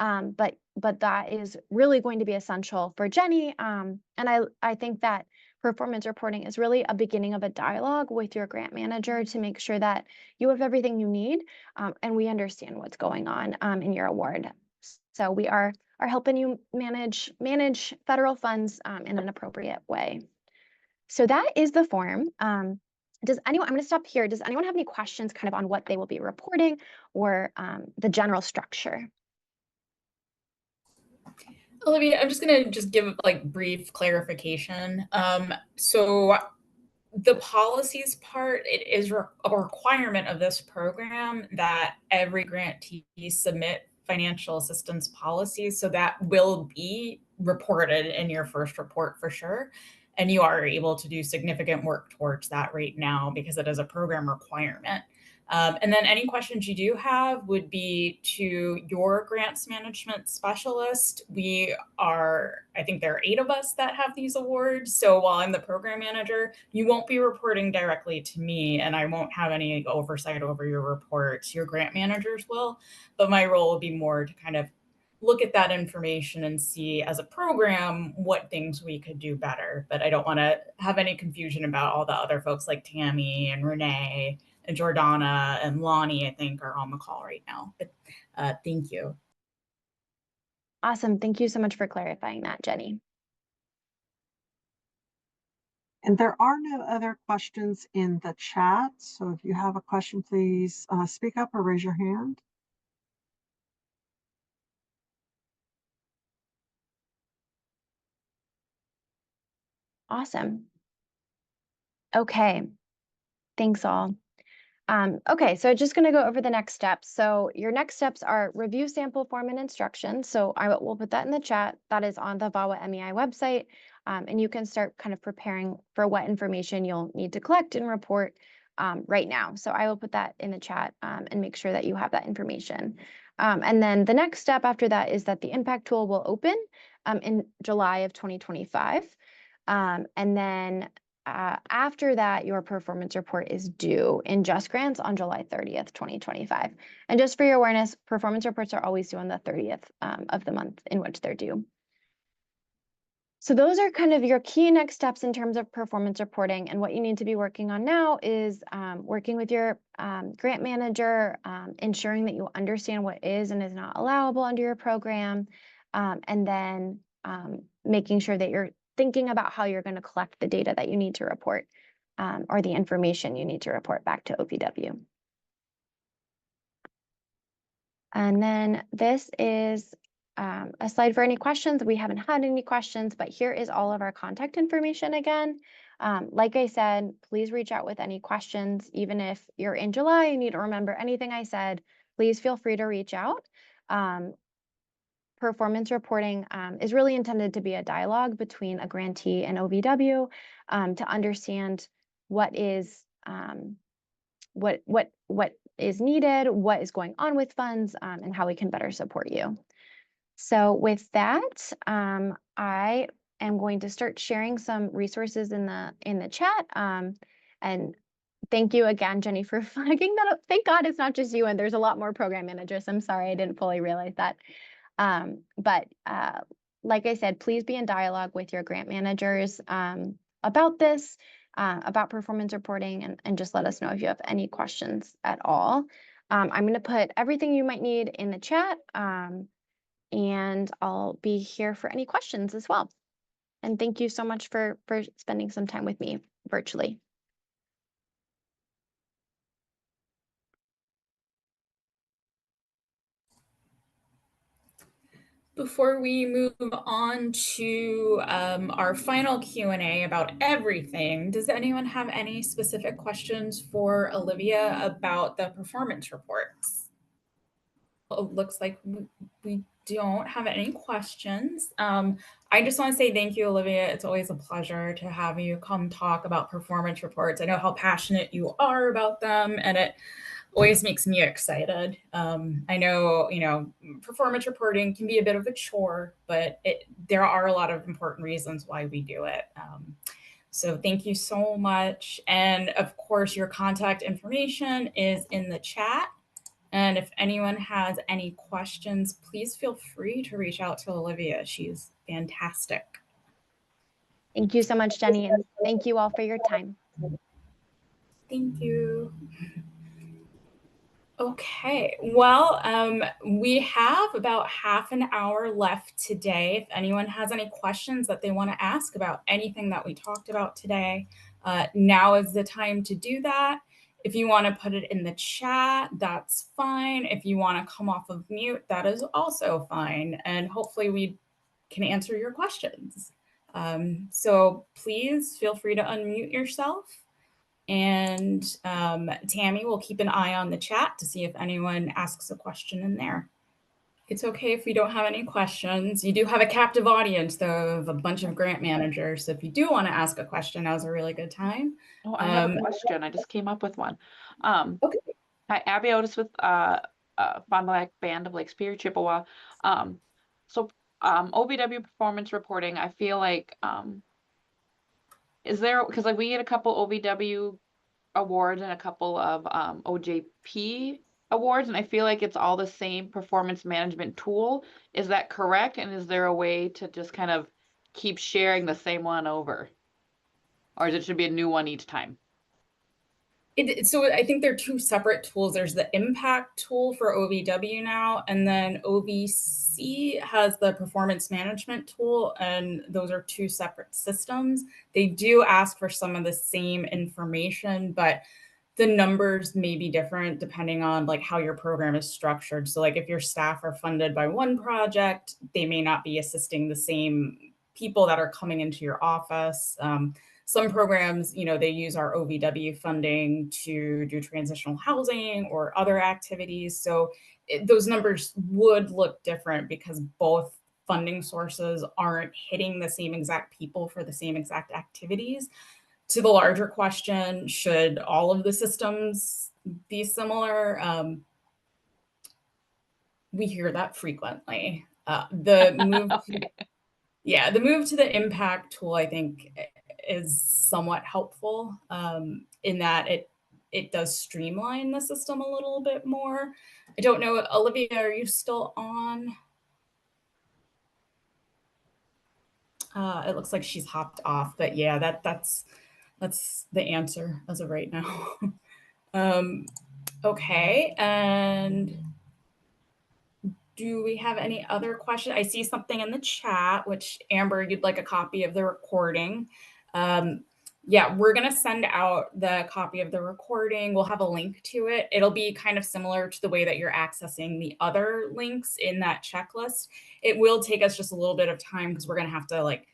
but that is really going to be essential for Jenny. And I think that performance reporting is really a beginning of a dialogue with your grant manager to make sure that you have everything you need and we understand what's going on in your award. So we are helping you manage federal funds in an appropriate way. So that is the form. I'm going to stop here. Does anyone have any questions kind of on what they will be reporting or the general structure? Olivia, I'm just going to give like brief clarification. So the policies part, it is a requirement of this program that every grantee submit financial assistance policies. So that will be reported in your first report for sure. And you are able to do significant work towards that right now because it is a program requirement. And then any questions you do have would be to your grants management specialist. I think there are 8 of us that have these awards. So while I'm the program manager, you won't be reporting directly to me, and I won't have any oversight over your reports. Your grant managers will, but my role will be more to kind of look at that information and see as a program what things we could do better. But I don't want to have any confusion about all the other folks like Tammy and Renee and Jordana and Lonnie, I think, are on the call right now. But thank you. Awesome. Thank you so much for clarifying that, Jenny. And there are no other questions in the chat. So if you have a question, please speak up or raise your hand. Awesome. Okay. Thanks all. Okay, so just going to go over the next steps. So your next steps are review sample form and instructions. So I will put that in the chat. That is on the VAWA MEI website. And you can start kind of preparing for what information you'll need to collect and report right now. So I will put that in the chat and make sure that you have that information. And then the next step after that is that the impact tool will open in July of 2025. And then after that, your performance report is due in Just Grants on July 30th, 2025. And just for your awareness, performance reports are always due on the 30th of the month in which they're due. So those are kind of your key next steps in terms of performance reporting. And what you need to be working on now is working with your grant manager, ensuring that you understand what is and is not allowable under your program, and then making sure that you're thinking about how you're going to collect the data that you need to report or the information you need to report back to OPW. And then this is a slide for any questions. We haven't had any questions, but here is all of our contact information again. Like I said, please reach out with any questions. Even if you're in July and you don't remember anything I said, please feel free to reach out. Performance reporting is really intended to be a dialogue between a grantee and OVW to understand what is needed, what is going on with funds, and how we can better support you. So with that, I am going to start sharing some resources in the chat. And thank you again, Jenny, for flagging that up. Thank God it's not just you, and there's a lot more program managers. I'm sorry I didn't fully realize that. But like I said, please be in dialogue with your grant managers about this, about performance reporting, and just let us know if you have any questions at all. I'm going to put everything you might need in the chat, and I'll be here for any questions as well. And thank you so much for spending some time with me virtually. Before we move on to our final Q&A about everything, does anyone have any specific questions for Olivia about the performance reports? Well, it looks like we don't have any questions. I just want to say thank you, Olivia. It's always a pleasure to have you come talk about performance reports. I know how passionate you are about them, and it always makes me excited. I know, performance reporting can be a bit of a chore, but there are a lot of important reasons why we do it. So thank you so much. And of course, your contact information is in the chat. And if anyone has any questions, please feel free to reach out to Olivia. She's fantastic. Thank you so much, Jenny, and thank you all for your time. Thank you. Okay, well, we have about half an hour left today. If anyone has any questions that they want to ask about anything that we talked about today, now is the time to do that. If you want to put it in the chat, that's fine. If you want to come off of mute, that is also fine. And hopefully we can answer your questions. So please feel free to unmute yourself. And Tammy will keep an eye on the chat to see if anyone asks a question in there. It's okay if we don't have any questions. You do have a captive audience, though, of a bunch of grant managers. So if you do want to ask a question, now's a really good time. Oh, I have a question. I just came up with one. Okay. Hi, Abby Otis with Fond du Lac Band of Lake Superior, Chippewa. OVW performance reporting, I feel like is there, because like we get a couple OVW awards and a couple of OJP awards, and I feel like it's all the same performance management tool. Is that correct? And is there a way to just kind of keep sharing the same one over? Or is it should be a new one each time? So I think they're two separate tools. There's the impact tool for OVW now, and then OVC has the performance management tool, and those are two separate systems. They do ask for some of the same information, but the numbers may be different depending on like how your program is structured. So like if your staff are funded by one project, they may not be assisting the same people that are coming into your office. Some programs, they use our OVW funding to do transitional housing or other activities. So those numbers would look different because both funding sources aren't hitting the same exact people for the same exact activities. To the larger question, should all of the systems be similar? We hear that frequently. The move Okay. the move to the impact tool, I think, is somewhat helpful in that it does streamline the system a little bit more. I don't know, Olivia, are you still on? It looks like she's hopped off, but yeah, that's the answer as of right now. Okay, and do we have any other questions? I see something in the chat, which Amber, you'd like a copy of the recording. Yeah, we're gonna send out the copy of the recording. We'll have a link to it. It'll be kind of similar to the way that you're accessing the other links in that checklist. It will take us just a little bit of time because we're gonna have to like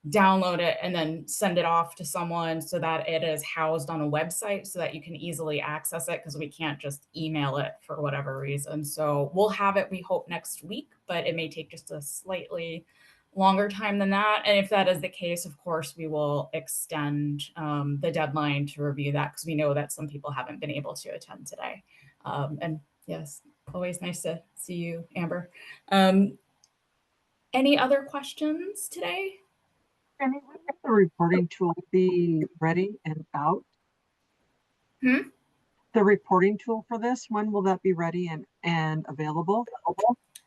download it and then send it off to someone so that it is housed on a website so that you can easily access it because we can't just email it for whatever reason. So we'll have it, we hope, next week, but it may take just a slightly longer time than that. And if that is the case, of course, we will extend the deadline to review that because we know that some people haven't been able to attend today. And yes, always nice to see you, Amber. Any other questions today? Jenny, when will the reporting tool be ready and out? The reporting tool for this, when will that be ready and available?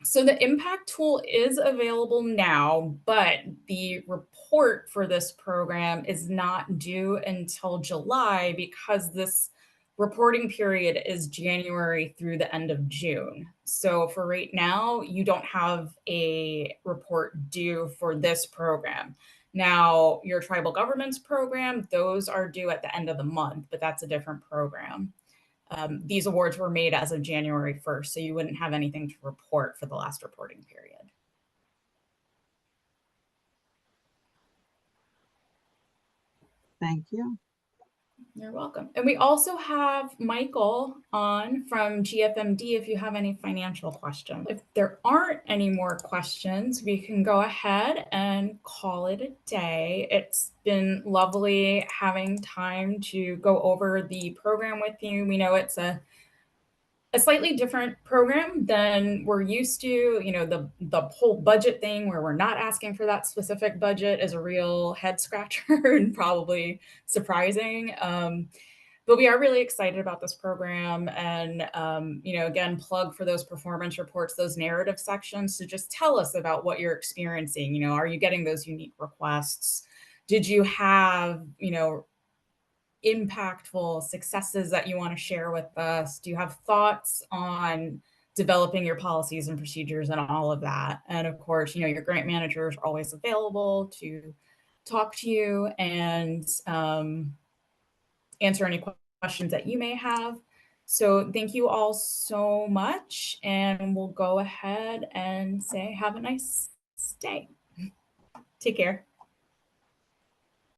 So the impact tool is available now, but the report for this program is not due until July because this reporting period is January through the end of June. So for right now, you don't have a report due for this program. Now, your tribal governments program, those are due at the end of the month, but that's a different program. These awards were made as of January 1st, so you wouldn't have anything to report for the last reporting period. Thank you. You're welcome. And we also have Michael on from GFMD if you have any financial questions. If there aren't any more questions, we can go ahead and call it a day. It's been lovely having time to go over the program with you. We know it's a slightly different program than we're used to. The whole budget thing where we're not asking for that specific budget is a real head scratcher and probably surprising. But we are really excited about this program and, again, plug for those performance reports, those narrative sections. So just tell us about what you're experiencing. Are you getting those unique requests? Did you have, impactful successes that you want to share with us? Do you have thoughts on developing your policies and procedures and all of that? And of course, your grant managers are always available to talk to you and answer any questions that you may have. So thank you all so much. And we'll go ahead and say, have a nice day. Take care.